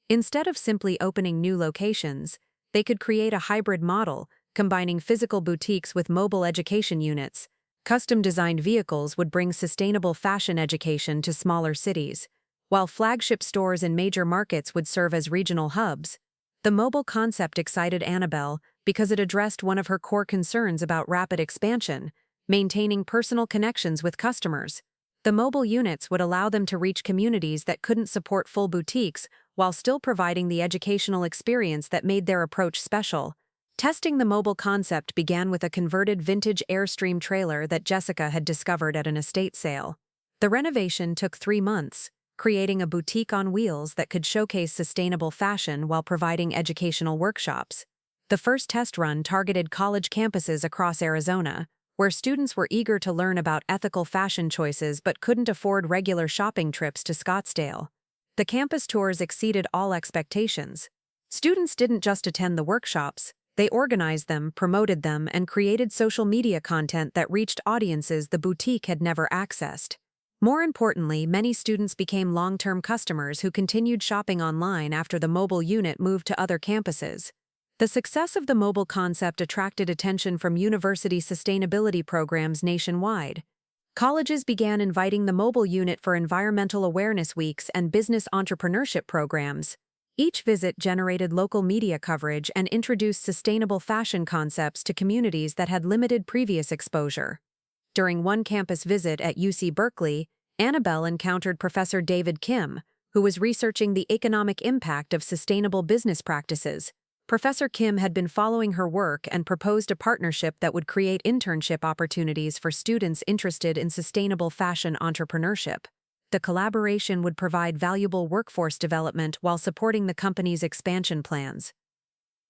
Instead of simply opening new locations, they could create a hybrid model, combining physical boutiques with mobile education units. Custom-designed vehicles would bring sustainable fashion education to smaller cities, while flagship stores in major markets would serve as regional hubs. The mobile concept excited Annabelle because it addressed one of her core concerns about rapid expansion: maintaining personal connections with customers. The mobile units would allow them to reach communities that couldn't support full boutiques while still providing the educational experience that made their approach special. Testing the mobile concept began with a converted vintage Airstream trailer that Jessica had discovered at an estate sale. The renovation took 3 months, creating a boutique on wheels that could showcase sustainable fashion while providing educational workshops. The first test run targeted college campuses across Arizona, where students were eager to learn about ethical fashion choices but couldn't afford regular shopping trips to Scottsdale. The campus tours exceeded all expectations. Students didn't just attend the workshops, they organized them, promoted them, and created social media content that reached audiences the boutique had never accessed. More importantly, many students became long-term customers who continued shopping online after the mobile unit moved to other campuses. The success of the mobile concept attracted attention from university sustainability programs nationwide. Colleges began inviting the mobile unit for environmental awareness weeks and business entrepreneurship programs. Each visit generated local media coverage and introduced sustainable fashion concepts to communities that had limited previous exposure. During one campus visit at UC Berkeley, Annabelle encountered Professor David Kim, who was researching the economic impact of sustainable business practices. Professor Kim had been following her work and proposed a partnership that would create internship opportunities for students interested in sustainable fashion entrepreneurship. The collaboration would provide valuable workforce development while supporting the company's expansion plans.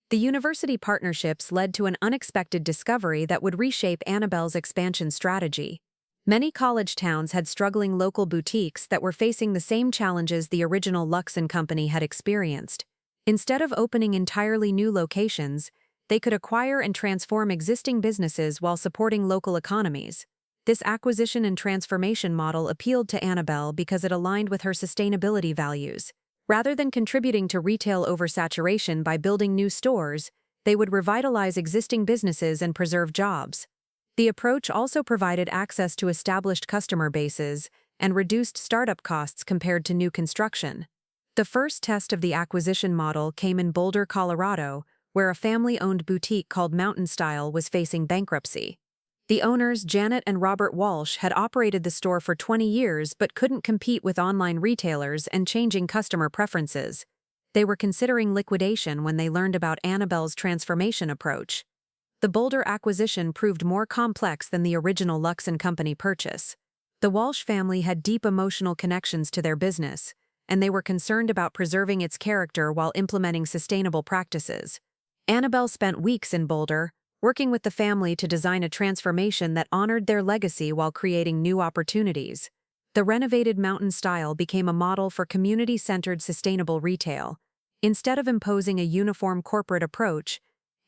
The university partnerships led to an unexpected discovery that would reshape Annabelle's expansion strategy. Many college towns had struggling local boutiques that were facing the same challenges the original Lux & Company had experienced. Instead of opening entirely new locations, they could acquire and transform existing businesses while supporting local economies. This acquisition and transformation model appealed to Annabelle because it aligned with her sustainability values. Rather than contributing to retail oversaturation by building new stores, they would revitalize existing businesses and preserve jobs. The approach also provided access to established customer bases and reduced startup costs compared to new construction. The first test of the acquisition model came in Boulder, Colorado, where a family-owned boutique called Mountain Style was facing bankruptcy. The owners, Janet and Robert Walsh, had operated the store for 20 years but couldn't compete with online retailers and changing customer preferences. They were considering liquidation when they learned about Annabelle's transformation approach. The Boulder acquisition proved more complex than the original Lux & Company purchase. The Walsh family had deep emotional connections to their business, and they were concerned about preserving its character while implementing sustainable practices. Annabelle spent weeks in Boulder, working with the family to design a transformation that honored their legacy while creating new opportunities. The renovated mountain style became a model for community-centered sustainable retail. Instead of imposing a uniform corporate approach,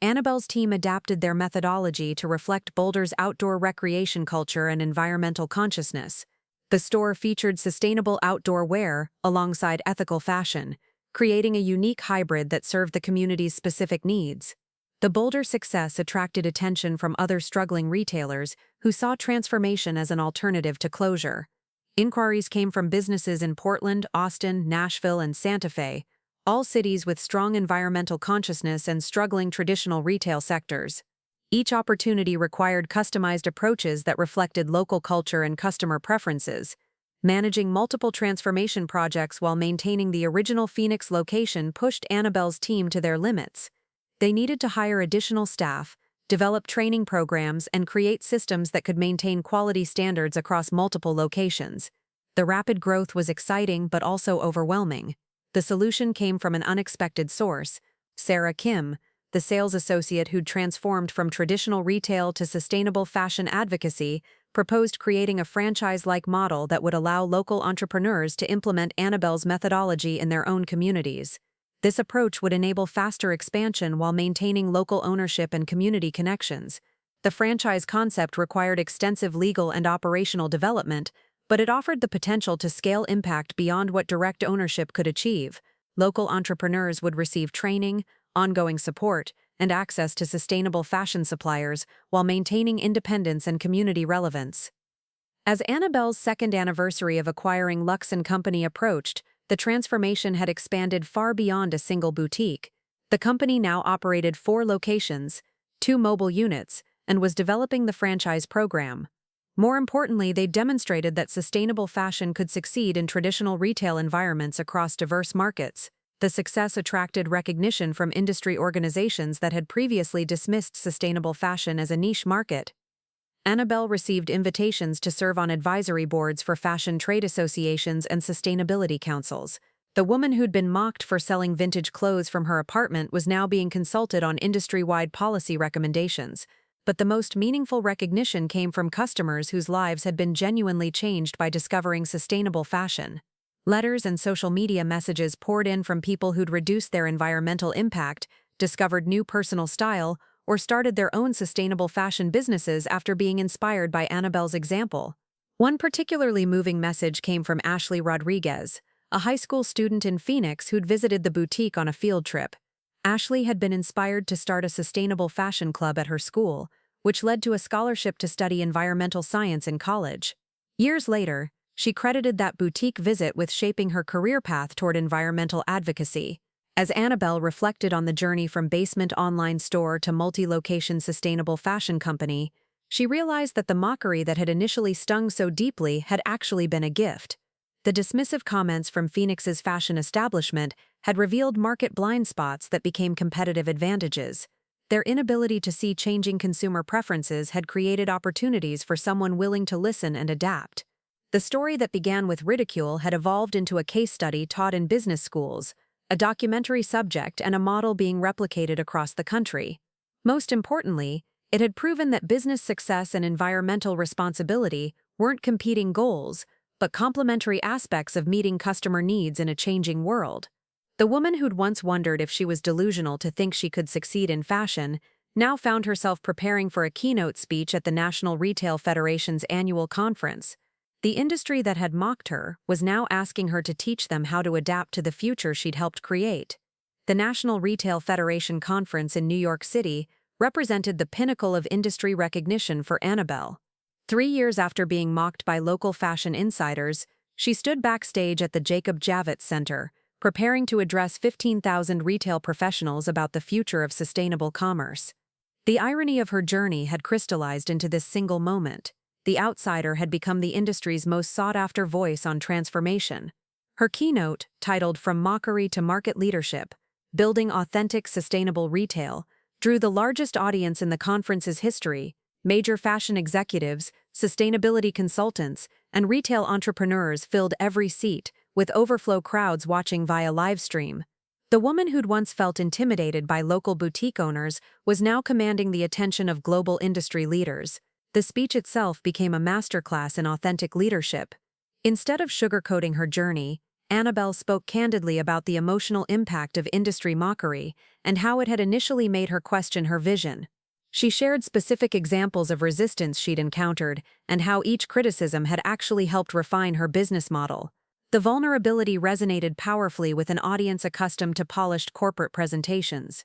Annabelle's team adapted their methodology to reflect Boulder's outdoor recreation culture and environmental consciousness. The store featured sustainable outdoor wear alongside ethical fashion, creating a unique hybrid that served the community's specific needs. The Boulder success attracted attention from other struggling retailers who saw transformation as an alternative to closure. Inquiries came from businesses in Portland, Austin, Nashville, and Santa Fe, all cities with strong environmental consciousness and struggling traditional retail sectors. Each opportunity required customized approaches that reflected local culture and customer preferences. Managing multiple transformation projects while maintaining the original Phoenix location pushed Annabelle's team to their limits. They needed to hire additional staff, develop training programs, and create systems that could maintain quality standards across multiple locations. The rapid growth was exciting but also overwhelming. The solution came from an unexpected source. Sarah Kim, the sales associate who'd transformed from traditional retail to sustainable fashion advocacy, proposed creating a franchise-like model that would allow local entrepreneurs to implement Annabelle's methodology in their own communities. This approach would enable faster expansion while maintaining local ownership and community connections. The franchise concept required extensive legal and operational development, but it offered the potential to scale impact beyond what direct ownership could achieve. Local entrepreneurs would receive training, ongoing support, and access to sustainable fashion suppliers while maintaining independence and community relevance. As Annabelle's second anniversary of acquiring Lux & Company approached, the transformation had expanded far beyond a single boutique. The company now operated 4 locations, 2 mobile units, and was developing the franchise program. More importantly, they demonstrated that sustainable fashion could succeed in traditional retail environments across diverse markets. The success attracted recognition from industry organizations that had previously dismissed sustainable fashion as a niche market. Annabelle received invitations to serve on advisory boards for fashion trade associations and sustainability councils. The woman who'd been mocked for selling vintage clothes from her apartment was now being consulted on industry-wide policy recommendations. But the most meaningful recognition came from customers whose lives had been genuinely changed by discovering sustainable fashion. Letters and social media messages poured in from people who'd reduced their environmental impact, discovered new personal style, or started their own sustainable fashion businesses after being inspired by Annabelle's example. One particularly moving message came from Ashley Rodriguez, a high school student in Phoenix who'd visited the boutique on a field trip. Ashley had been inspired to start a sustainable fashion club at her school, which led to a scholarship to study environmental science in college. Years later, she credited that boutique visit with shaping her career path toward environmental advocacy. As Annabelle reflected on the journey from basement online store to multi-location sustainable fashion company, she realized that the mockery that had initially stung so deeply had actually been a gift. The dismissive comments from Phoenix's fashion establishment had revealed market blind spots that became competitive advantages. Their inability to see changing consumer preferences had created opportunities for someone willing to listen and adapt. The story that began with ridicule had evolved into a case study taught in business schools, a documentary subject, and a model being replicated across the country. Most importantly, it had proven that business success and environmental responsibility weren't competing goals, but complementary aspects of meeting customer needs in a changing world. The woman who'd once wondered if she was delusional to think she could succeed in fashion now found herself preparing for a keynote speech at the National Retail Federation's annual conference. The industry that had mocked her was now asking her to teach them how to adapt to the future she'd helped create. The National Retail Federation conference in New York City represented the pinnacle of industry recognition for Annabelle. 3 years after being mocked by local fashion insiders, she stood backstage at the Jacob Javits Center, preparing to address 15,000 retail professionals about the future of sustainable commerce. The irony of her journey had crystallized into this single moment. The outsider had become the industry's most sought-after voice on transformation. Her keynote, titled From Mockery to Market Leadership, Building Authentic Sustainable Retail, drew the largest audience in the conference's history. Major fashion executives, sustainability consultants, and retail entrepreneurs filled every seat, with overflow crowds watching via live stream. The woman who'd once felt intimidated by local boutique owners was now commanding the attention of global industry leaders. The speech itself became a masterclass in authentic leadership. Instead of sugarcoating her journey, Annabelle spoke candidly about the emotional impact of industry mockery and how it had initially made her question her vision. She shared specific examples of resistance she'd encountered and how each criticism had actually helped refine her business model. The vulnerability resonated powerfully with an audience accustomed to polished corporate presentations.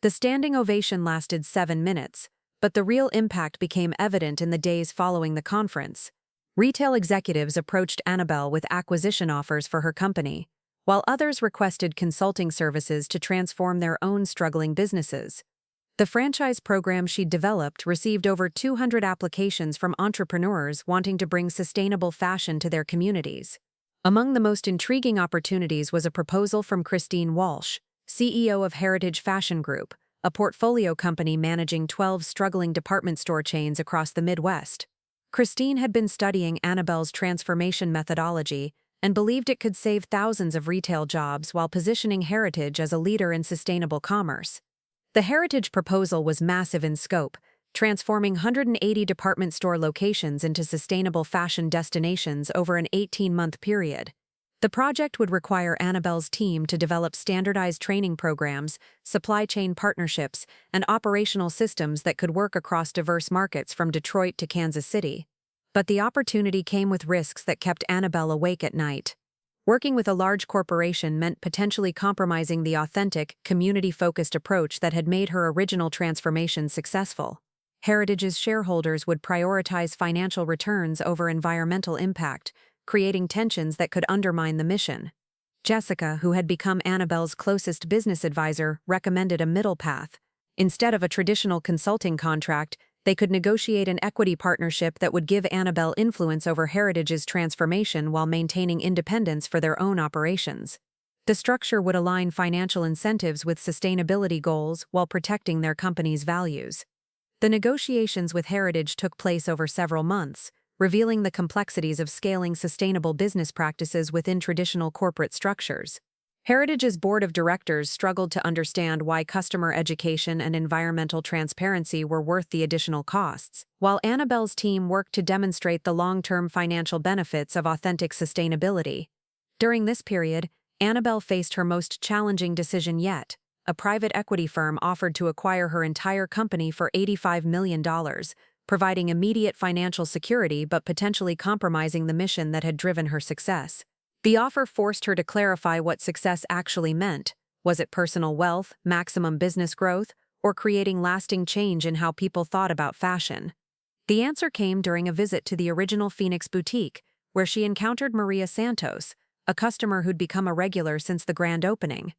The standing ovation lasted 7 minutes, but the real impact became evident in the days following the conference. Retail executives approached Annabelle with acquisition offers for her company, while others requested consulting services to transform their own struggling businesses. The franchise program she'd developed received over 200 applications from entrepreneurs wanting to bring sustainable fashion to their communities. Among the most intriguing opportunities was a proposal from Christine Walsh, CEO of Heritage Fashion Group, a portfolio company managing 12 struggling department store chains across the Midwest. Christine had been studying Annabelle's transformation methodology and believed it could save thousands of retail jobs while positioning Heritage as a leader in sustainable commerce. The Heritage proposal was massive in scope, transforming 180 department store locations into sustainable fashion destinations over an 18-month period. The project would require Annabelle's team to develop standardized training programs, supply chain partnerships, and operational systems that could work across diverse markets from Detroit to Kansas City. But the opportunity came with risks that kept Annabelle awake at night. Working with a large corporation meant potentially compromising the authentic, community-focused approach that had made her original transformation successful. Heritage's shareholders would prioritize financial returns over environmental impact, creating tensions that could undermine the mission. Jessica, who had become Annabelle's closest business advisor, recommended a middle path. Instead of a traditional consulting contract, they could negotiate an equity partnership that would give Annabelle influence over Heritage's transformation while maintaining independence for their own operations. The structure would align financial incentives with sustainability goals while protecting their company's values. The negotiations with Heritage took place over several months, revealing the complexities of scaling sustainable business practices within traditional corporate structures. Heritage's board of directors struggled to understand why customer education and environmental transparency were worth the additional costs, while Annabelle's team worked to demonstrate the long-term financial benefits of authentic sustainability. During this period, Annabelle faced her most challenging decision yet. A private equity firm offered to acquire her entire company for $85 million, providing immediate financial security but potentially compromising the mission that had driven her success. The offer forced her to clarify what success actually meant. Was it personal wealth, maximum business growth, or creating lasting change in how people thought about fashion? The answer came during a visit to the original Phoenix boutique, where she encountered Maria Santos, a customer who'd become a regular since the grand opening.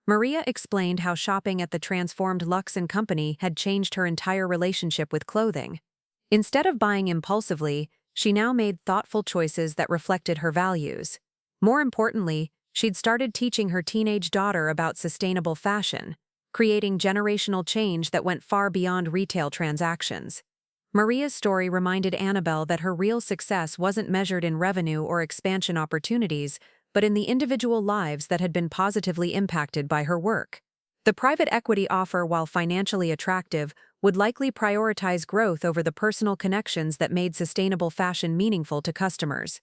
Maria explained how shopping at the transformed Luxe & Company had changed her entire relationship with clothing. Instead of buying impulsively, she now made thoughtful choices that reflected her values. More importantly, she'd started teaching her teenage daughter about sustainable fashion, creating generational change that went far beyond retail transactions. Maria's story reminded Annabelle that her real success wasn't measured in revenue or expansion opportunities, but in the individual lives that had been positively impacted by her work. The private equity offer, while financially attractive, would likely prioritize growth over the personal connections that made sustainable fashion meaningful to customers.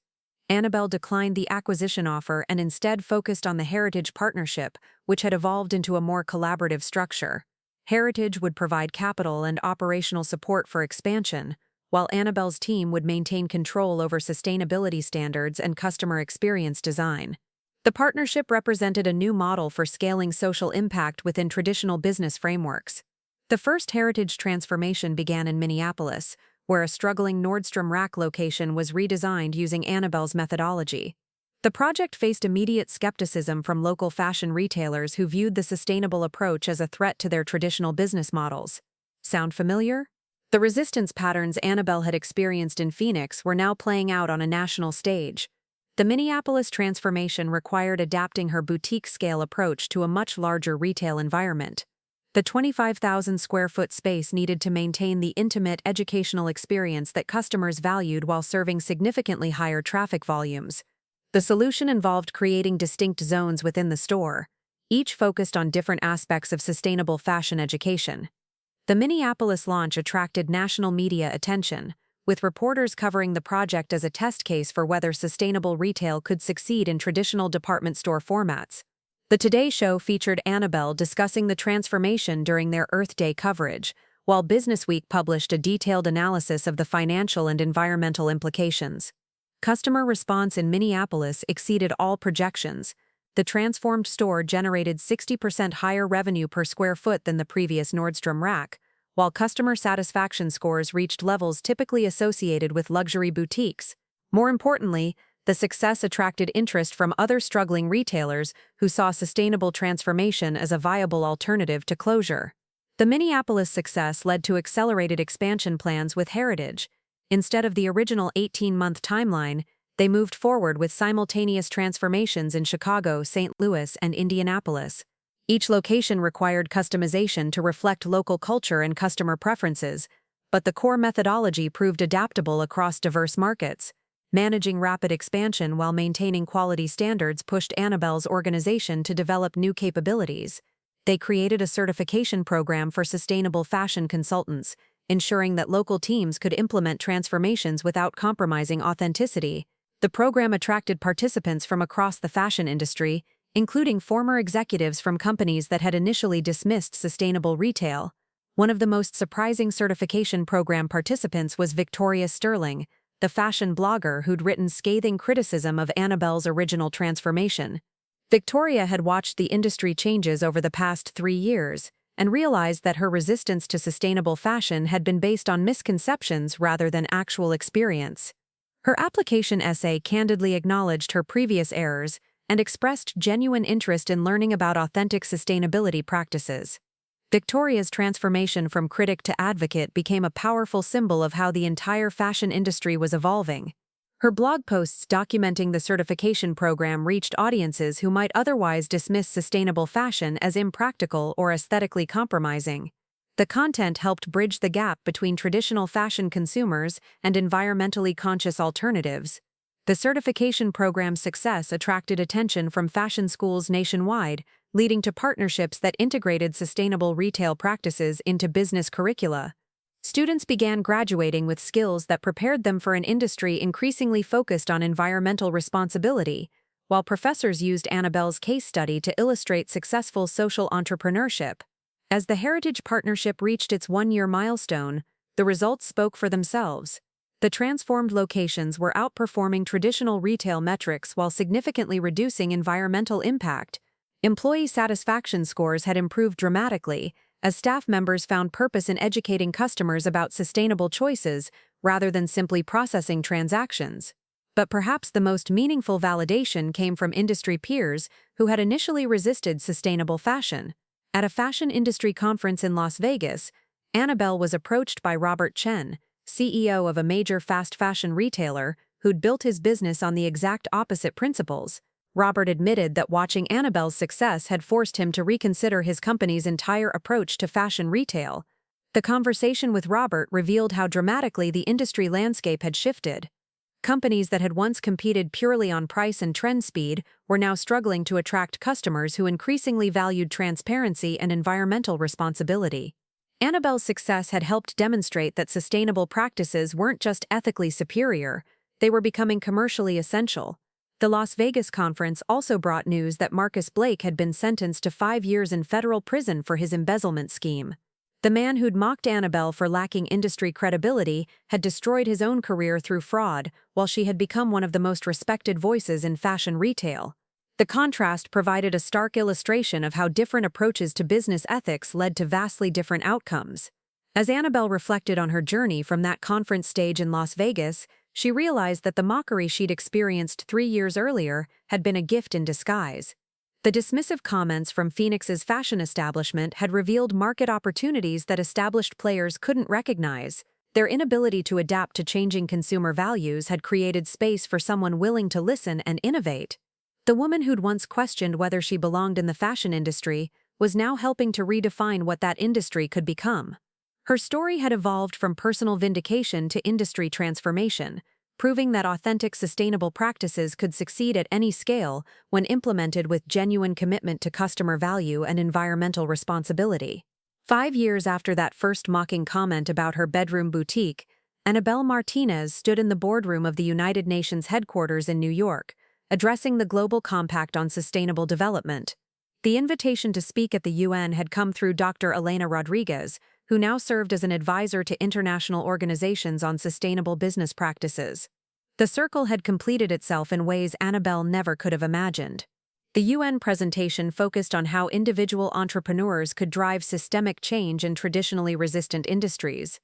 Annabelle declined the acquisition offer and instead focused on the Heritage partnership, which had evolved into a more collaborative structure. Heritage would provide capital and operational support for expansion, while Annabelle's team would maintain control over sustainability standards and customer experience design. The partnership represented a new model for scaling social impact within traditional business frameworks. The first Heritage transformation began in Minneapolis, where a struggling Nordstrom Rack location was redesigned using Annabelle's methodology. The project faced immediate skepticism from local fashion retailers who viewed the sustainable approach as a threat to their traditional business models. Sound familiar? The resistance patterns Annabelle had experienced in Phoenix were now playing out on a national stage. The Minneapolis transformation required adapting her boutique-scale approach to a much larger retail environment. The 25,000-square-foot space needed to maintain the intimate educational experience that customers valued while serving significantly higher traffic volumes. The solution involved creating distinct zones within the store, each focused on different aspects of sustainable fashion education. The Minneapolis launch attracted national media attention, with reporters covering the project as a test case for whether sustainable retail could succeed in traditional department store formats. The Today Show featured Annabelle discussing the transformation during their Earth Day coverage, while Businessweek published a detailed analysis of the financial and environmental implications. Customer response in Minneapolis exceeded all projections. The transformed store generated 60% higher revenue per square foot than the previous Nordstrom rack, while customer satisfaction scores reached levels typically associated with luxury boutiques. More importantly, the success attracted interest from other struggling retailers who saw sustainable transformation as a viable alternative to closure. The Minneapolis success led to accelerated expansion plans with Heritage. Instead of the original 18-month timeline, they moved forward with simultaneous transformations in Chicago, St. Louis, and Indianapolis. Each location required customization to reflect local culture and customer preferences, but the core methodology proved adaptable across diverse markets. Managing rapid expansion while maintaining quality standards pushed Annabelle's organization to develop new capabilities. They created a certification program for sustainable fashion consultants, ensuring that local teams could implement transformations without compromising authenticity. The program attracted participants from across the fashion industry, including former executives from companies that had initially dismissed sustainable retail. One of the most surprising certification program participants was Victoria Sterling, the fashion blogger who'd written scathing criticism of Annabelle's original transformation. Victoria had watched the industry changes over the past 3 years and realized that her resistance to sustainable fashion had been based on misconceptions rather than actual experience. Her application essay candidly acknowledged her previous errors and expressed genuine interest in learning about authentic sustainability practices. Victoria's transformation from critic to advocate became a powerful symbol of how the entire fashion industry was evolving. Her blog posts documenting the certification program reached audiences who might otherwise dismiss sustainable fashion as impractical or aesthetically compromising. The content helped bridge the gap between traditional fashion consumers and environmentally conscious alternatives. The certification program's success attracted attention from fashion schools nationwide, leading to partnerships that integrated sustainable retail practices into business curricula. Students began graduating with skills that prepared them for an industry increasingly focused on environmental responsibility, while professors used Annabelle's case study to illustrate successful social entrepreneurship. As the Heritage Partnership reached its 1-year milestone, the results spoke for themselves. The transformed locations were outperforming traditional retail metrics while significantly reducing environmental impact. Employee satisfaction scores had improved dramatically, as staff members found purpose in educating customers about sustainable choices rather than simply processing transactions. But perhaps the most meaningful validation came from industry peers who had initially resisted sustainable fashion. At a fashion industry conference in Las Vegas, Annabelle was approached by Robert Chen, CEO of a major fast fashion retailer, who'd built his business on the exact opposite principles. Robert admitted that watching Annabelle's success had forced him to reconsider his company's entire approach to fashion retail. The conversation with Robert revealed how dramatically the industry landscape had shifted. Companies that had once competed purely on price and trend speed were now struggling to attract customers who increasingly valued transparency and environmental responsibility. Annabelle's success had helped demonstrate that sustainable practices weren't just ethically superior, they were becoming commercially essential. The Las Vegas conference also brought news that Marcus Blake had been sentenced to 5 years in federal prison for his embezzlement scheme. The man who'd mocked Annabelle for lacking industry credibility had destroyed his own career through fraud, while she had become one of the most respected voices in fashion retail. The contrast provided a stark illustration of how different approaches to business ethics led to vastly different outcomes. As Annabelle reflected on her journey from that conference stage in Las Vegas, she realized that the mockery she'd experienced 3 years earlier had been a gift in disguise. The dismissive comments from Phoenix's fashion establishment had revealed market opportunities that established players couldn't recognize. Their inability to adapt to changing consumer values had created space for someone willing to listen and innovate. The woman who'd once questioned whether she belonged in the fashion industry was now helping to redefine what that industry could become. Her story had evolved from personal vindication to industry transformation, proving that authentic sustainable practices could succeed at any scale when implemented with genuine commitment to customer value and environmental responsibility. 5 years after that first mocking comment about her bedroom boutique, Annabelle Martinez stood in the boardroom of the United Nations headquarters in New York, addressing the Global Compact on Sustainable Development. The invitation to speak at the UN had come through Dr. Elena Rodriguez, who now served as an advisor to international organizations on sustainable business practices. The circle had completed itself in ways Annabelle never could have imagined. The UN presentation focused on how individual entrepreneurs could drive systemic change in traditionally resistant industries.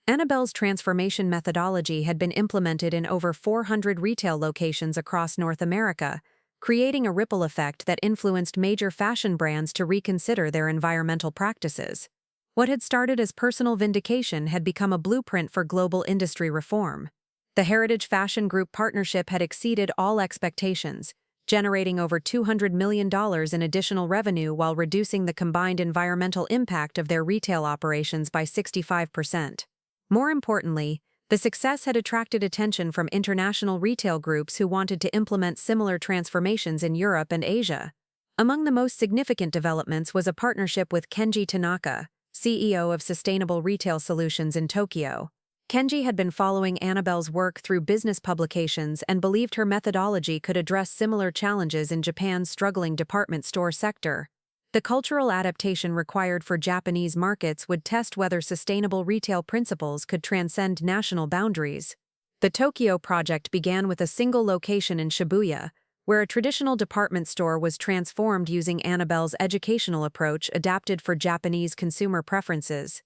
Annabelle's transformation methodology had been implemented in over 400 retail locations across North America, creating a ripple effect that influenced major fashion brands to reconsider their environmental practices. What had started as personal vindication had become a blueprint for global industry reform. The Heritage Fashion Group partnership had exceeded all expectations, generating over $200 million in additional revenue while reducing the combined environmental impact of their retail operations by 65%. More importantly, the success had attracted attention from international retail groups who wanted to implement similar transformations in Europe and Asia. Among the most significant developments was a partnership with Kenji Tanaka, CEO of Sustainable Retail Solutions in Tokyo. Kenji had been following Annabelle's work through business publications and believed her methodology could address similar challenges in Japan's struggling department store sector. The cultural adaptation required for Japanese markets would test whether sustainable retail principles could transcend national boundaries. The Tokyo project began with a single location in Shibuya, where a traditional department store was transformed using Annabelle's educational approach adapted for Japanese consumer preferences.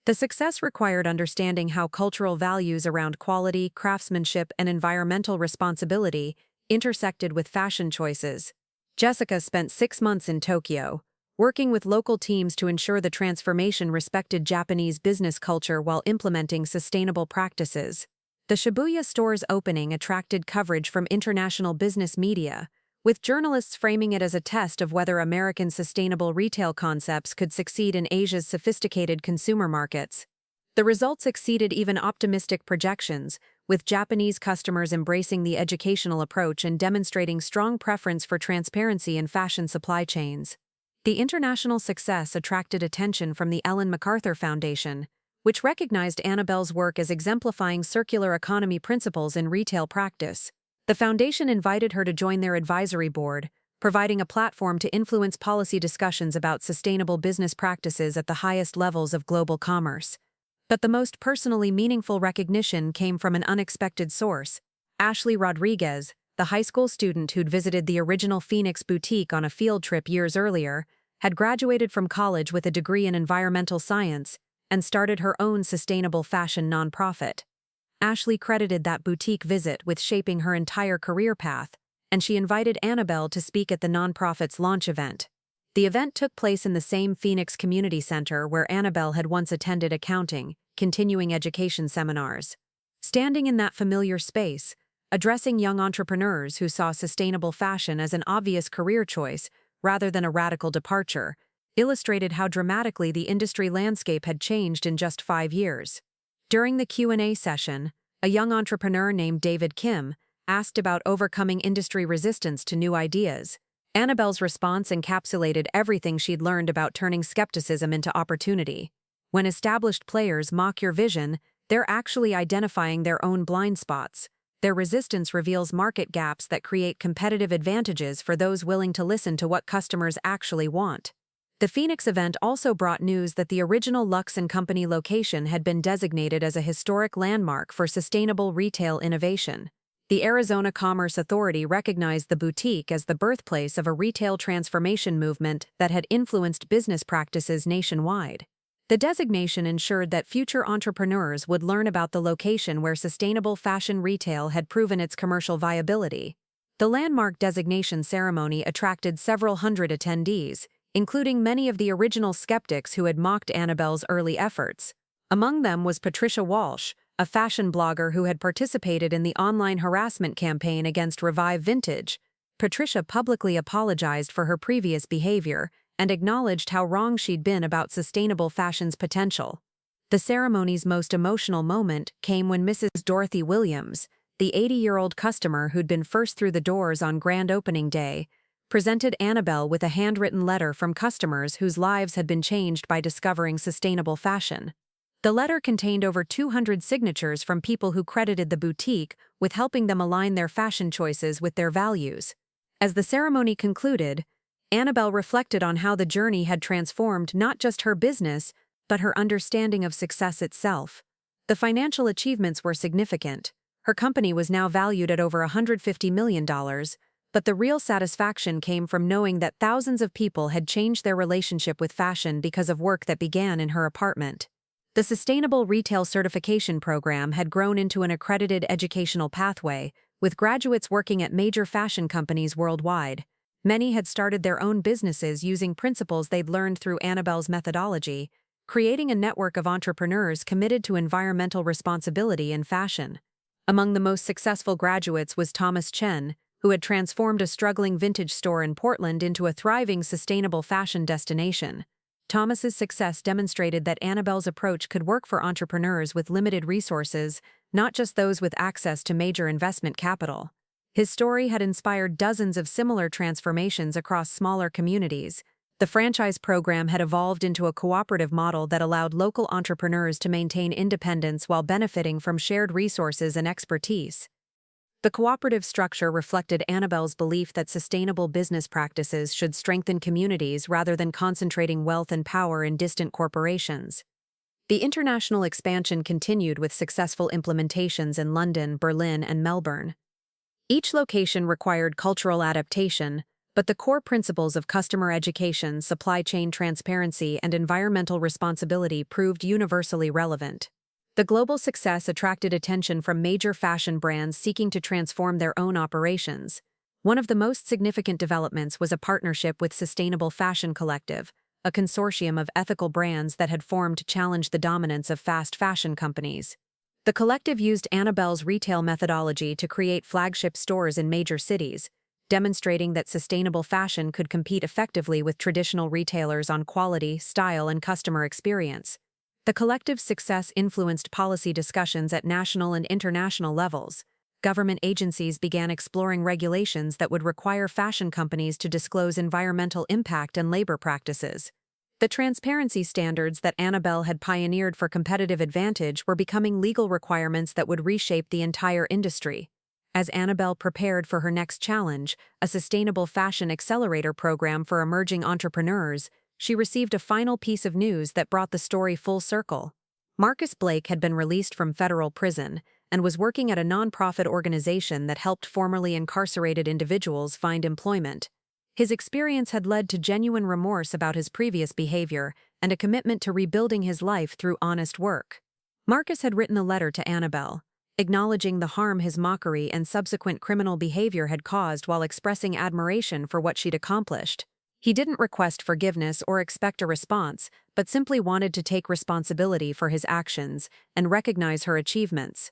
The success required understanding how cultural values around quality, craftsmanship, and environmental responsibility intersected with fashion choices. Jessica spent 6 months in Tokyo, working with local teams to ensure the transformation respected Japanese business culture while implementing sustainable practices. The Shibuya store's opening attracted coverage from international business media, with journalists framing it as a test of whether American sustainable retail concepts could succeed in Asia's sophisticated consumer markets. The results exceeded even optimistic projections, with Japanese customers embracing the educational approach and demonstrating strong preference for transparency in fashion supply chains. The international success attracted attention from the Ellen MacArthur Foundation, which recognized Annabelle's work as exemplifying circular economy principles in retail practice. The foundation invited her to join their advisory board, providing a platform to influence policy discussions about sustainable business practices at the highest levels of global commerce. But the most personally meaningful recognition came from an unexpected source. Ashley Rodriguez, the high school student who'd visited the original Phoenix boutique on a field trip years earlier, had graduated from college with a degree in environmental science and started her own sustainable fashion nonprofit. Ashley credited that boutique visit with shaping her entire career path, and she invited Annabelle to speak at the nonprofit's launch event. The event took place in the same Phoenix Community Center where Annabelle had once attended accounting, continuing education seminars. Standing in that familiar space, addressing young entrepreneurs who saw sustainable fashion as an obvious career choice rather than a radical departure, illustrated how dramatically the industry landscape had changed in just 5 years. During the Q&A session, a young entrepreneur named David Kim asked about overcoming industry resistance to new ideas. Annabelle's response encapsulated everything she'd learned about turning skepticism into opportunity. When established players mock your vision, they're actually identifying their own blind spots. Their resistance reveals market gaps that create competitive advantages for those willing to listen to what customers actually want. The Phoenix event also brought news that the original Lux & Company location had been designated as a historic landmark for sustainable retail innovation. The Arizona Commerce Authority recognized the boutique as the birthplace of a retail transformation movement that had influenced business practices nationwide. The designation ensured that future entrepreneurs would learn about the location where sustainable fashion retail had proven its commercial viability. The landmark designation ceremony attracted several hundred attendees, including many of the original skeptics who had mocked Annabelle's early efforts. Among them was Patricia Walsh, a fashion blogger who had participated in the online harassment campaign against Revive Vintage. Patricia publicly apologized for her previous behavior and acknowledged how wrong she'd been about sustainable fashion's potential. The ceremony's most emotional moment came when Mrs. Dorothy Williams, the 80-year-old customer who'd been first through the doors on grand opening day, presented Annabelle with a handwritten letter from customers whose lives had been changed by discovering sustainable fashion. The letter contained over 200 signatures from people who credited the boutique with helping them align their fashion choices with their values. As the ceremony concluded, Annabelle reflected on how the journey had transformed not just her business, but her understanding of success itself. The financial achievements were significant. Her company was now valued at over $150 million, but the real satisfaction came from knowing that thousands of people had changed their relationship with fashion because of work that began in her apartment. The Sustainable Retail Certification Program had grown into an accredited educational pathway, with graduates working at major fashion companies worldwide. Many had started their own businesses using principles they'd learned through Annabelle's methodology, creating a network of entrepreneurs committed to environmental responsibility in fashion. Among the most successful graduates was Thomas Chen, who had transformed a struggling vintage store in Portland into a thriving sustainable fashion destination. Thomas's success demonstrated that Annabelle's approach could work for entrepreneurs with limited resources, not just those with access to major investment capital. His story had inspired dozens of similar transformations across smaller communities. The franchise program had evolved into a cooperative model that allowed local entrepreneurs to maintain independence while benefiting from shared resources and expertise. The cooperative structure reflected Annabelle's belief that sustainable business practices should strengthen communities rather than concentrating wealth and power in distant corporations. The international expansion continued with successful implementations in London, Berlin, and Melbourne. Each location required cultural adaptation, but the core principles of customer education, supply chain transparency, and environmental responsibility proved universally relevant. The global success attracted attention from major fashion brands seeking to transform their own operations. One of the most significant developments was a partnership with Sustainable Fashion Collective, a consortium of ethical brands that had formed to challenge the dominance of fast fashion companies. The collective used Annabelle's retail methodology to create flagship stores in major cities, demonstrating that sustainable fashion could compete effectively with traditional retailers on quality, style, and customer experience. The collective's success influenced policy discussions at national and international levels. Government agencies began exploring regulations that would require fashion companies to disclose environmental impact and labor practices. The transparency standards that Annabelle had pioneered for competitive advantage were becoming legal requirements that would reshape the entire industry. As Annabelle prepared for her next challenge, a sustainable fashion accelerator program for emerging entrepreneurs, she received a final piece of news that brought the story full circle. Marcus Blake had been released from federal prison and was working at a nonprofit organization that helped formerly incarcerated individuals find employment. His experience had led to genuine remorse about his previous behavior and a commitment to rebuilding his life through honest work. Marcus had written a letter to Annabelle, acknowledging the harm his mockery and subsequent criminal behavior had caused while expressing admiration for what she'd accomplished. He didn't request forgiveness or expect a response, but simply wanted to take responsibility for his actions and recognize her achievements.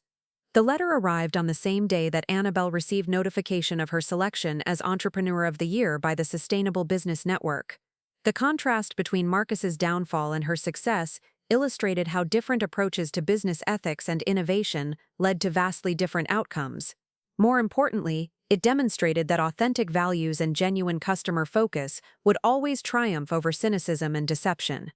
The letter arrived on the same day that Annabelle received notification of her selection as Entrepreneur of the Year by the Sustainable Business Network. The contrast between Marcus's downfall and her success illustrated how different approaches to business ethics and innovation led to vastly different outcomes. More importantly, it demonstrated that authentic values and genuine customer focus would always triumph over cynicism and deception.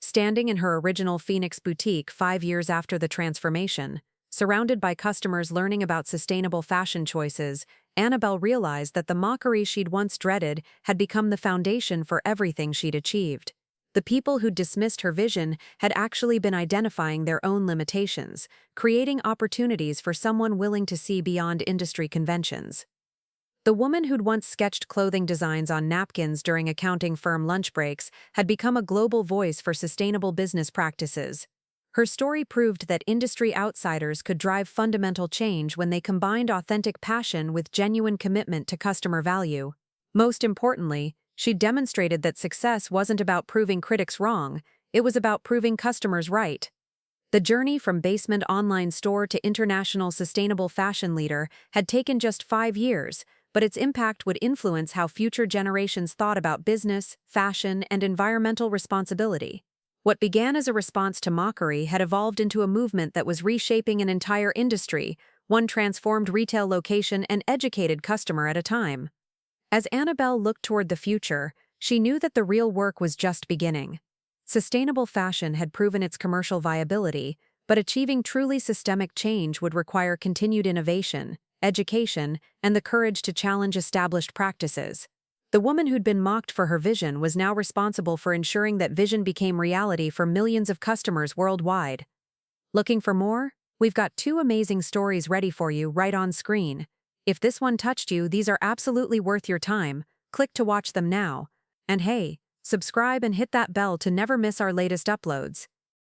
Standing in her original Phoenix boutique 5 years after the transformation, surrounded by customers learning about sustainable fashion choices, Annabelle realized that the mockery she'd once dreaded had become the foundation for everything she'd achieved. The people who dismissed her vision had actually been identifying their own limitations, creating opportunities for someone willing to see beyond industry conventions. The woman who'd once sketched clothing designs on napkins during accounting firm lunch breaks had become a global voice for sustainable business practices. Her story proved that industry outsiders could drive fundamental change when they combined authentic passion with genuine commitment to customer value. Most importantly, she demonstrated that success wasn't about proving critics wrong, it was about proving customers right. The journey from basement online store to international sustainable fashion leader had taken just 5 years, but its impact would influence how future generations thought about business, fashion, and environmental responsibility. What began as a response to mockery had evolved into a movement that was reshaping an entire industry, one transformed retail location and educated customer at a time. As Annabelle looked toward the future, she knew that the real work was just beginning. Sustainable fashion had proven its commercial viability, but achieving truly systemic change would require continued innovation, education, and the courage to challenge established practices. The woman who'd been mocked for her vision was now responsible for ensuring that vision became reality for millions of customers worldwide. Looking for more? We've got two amazing stories ready for you right on screen. If this one touched you, these are absolutely worth your time. Click to watch them now. And hey, subscribe and hit that bell to never miss our latest uploads.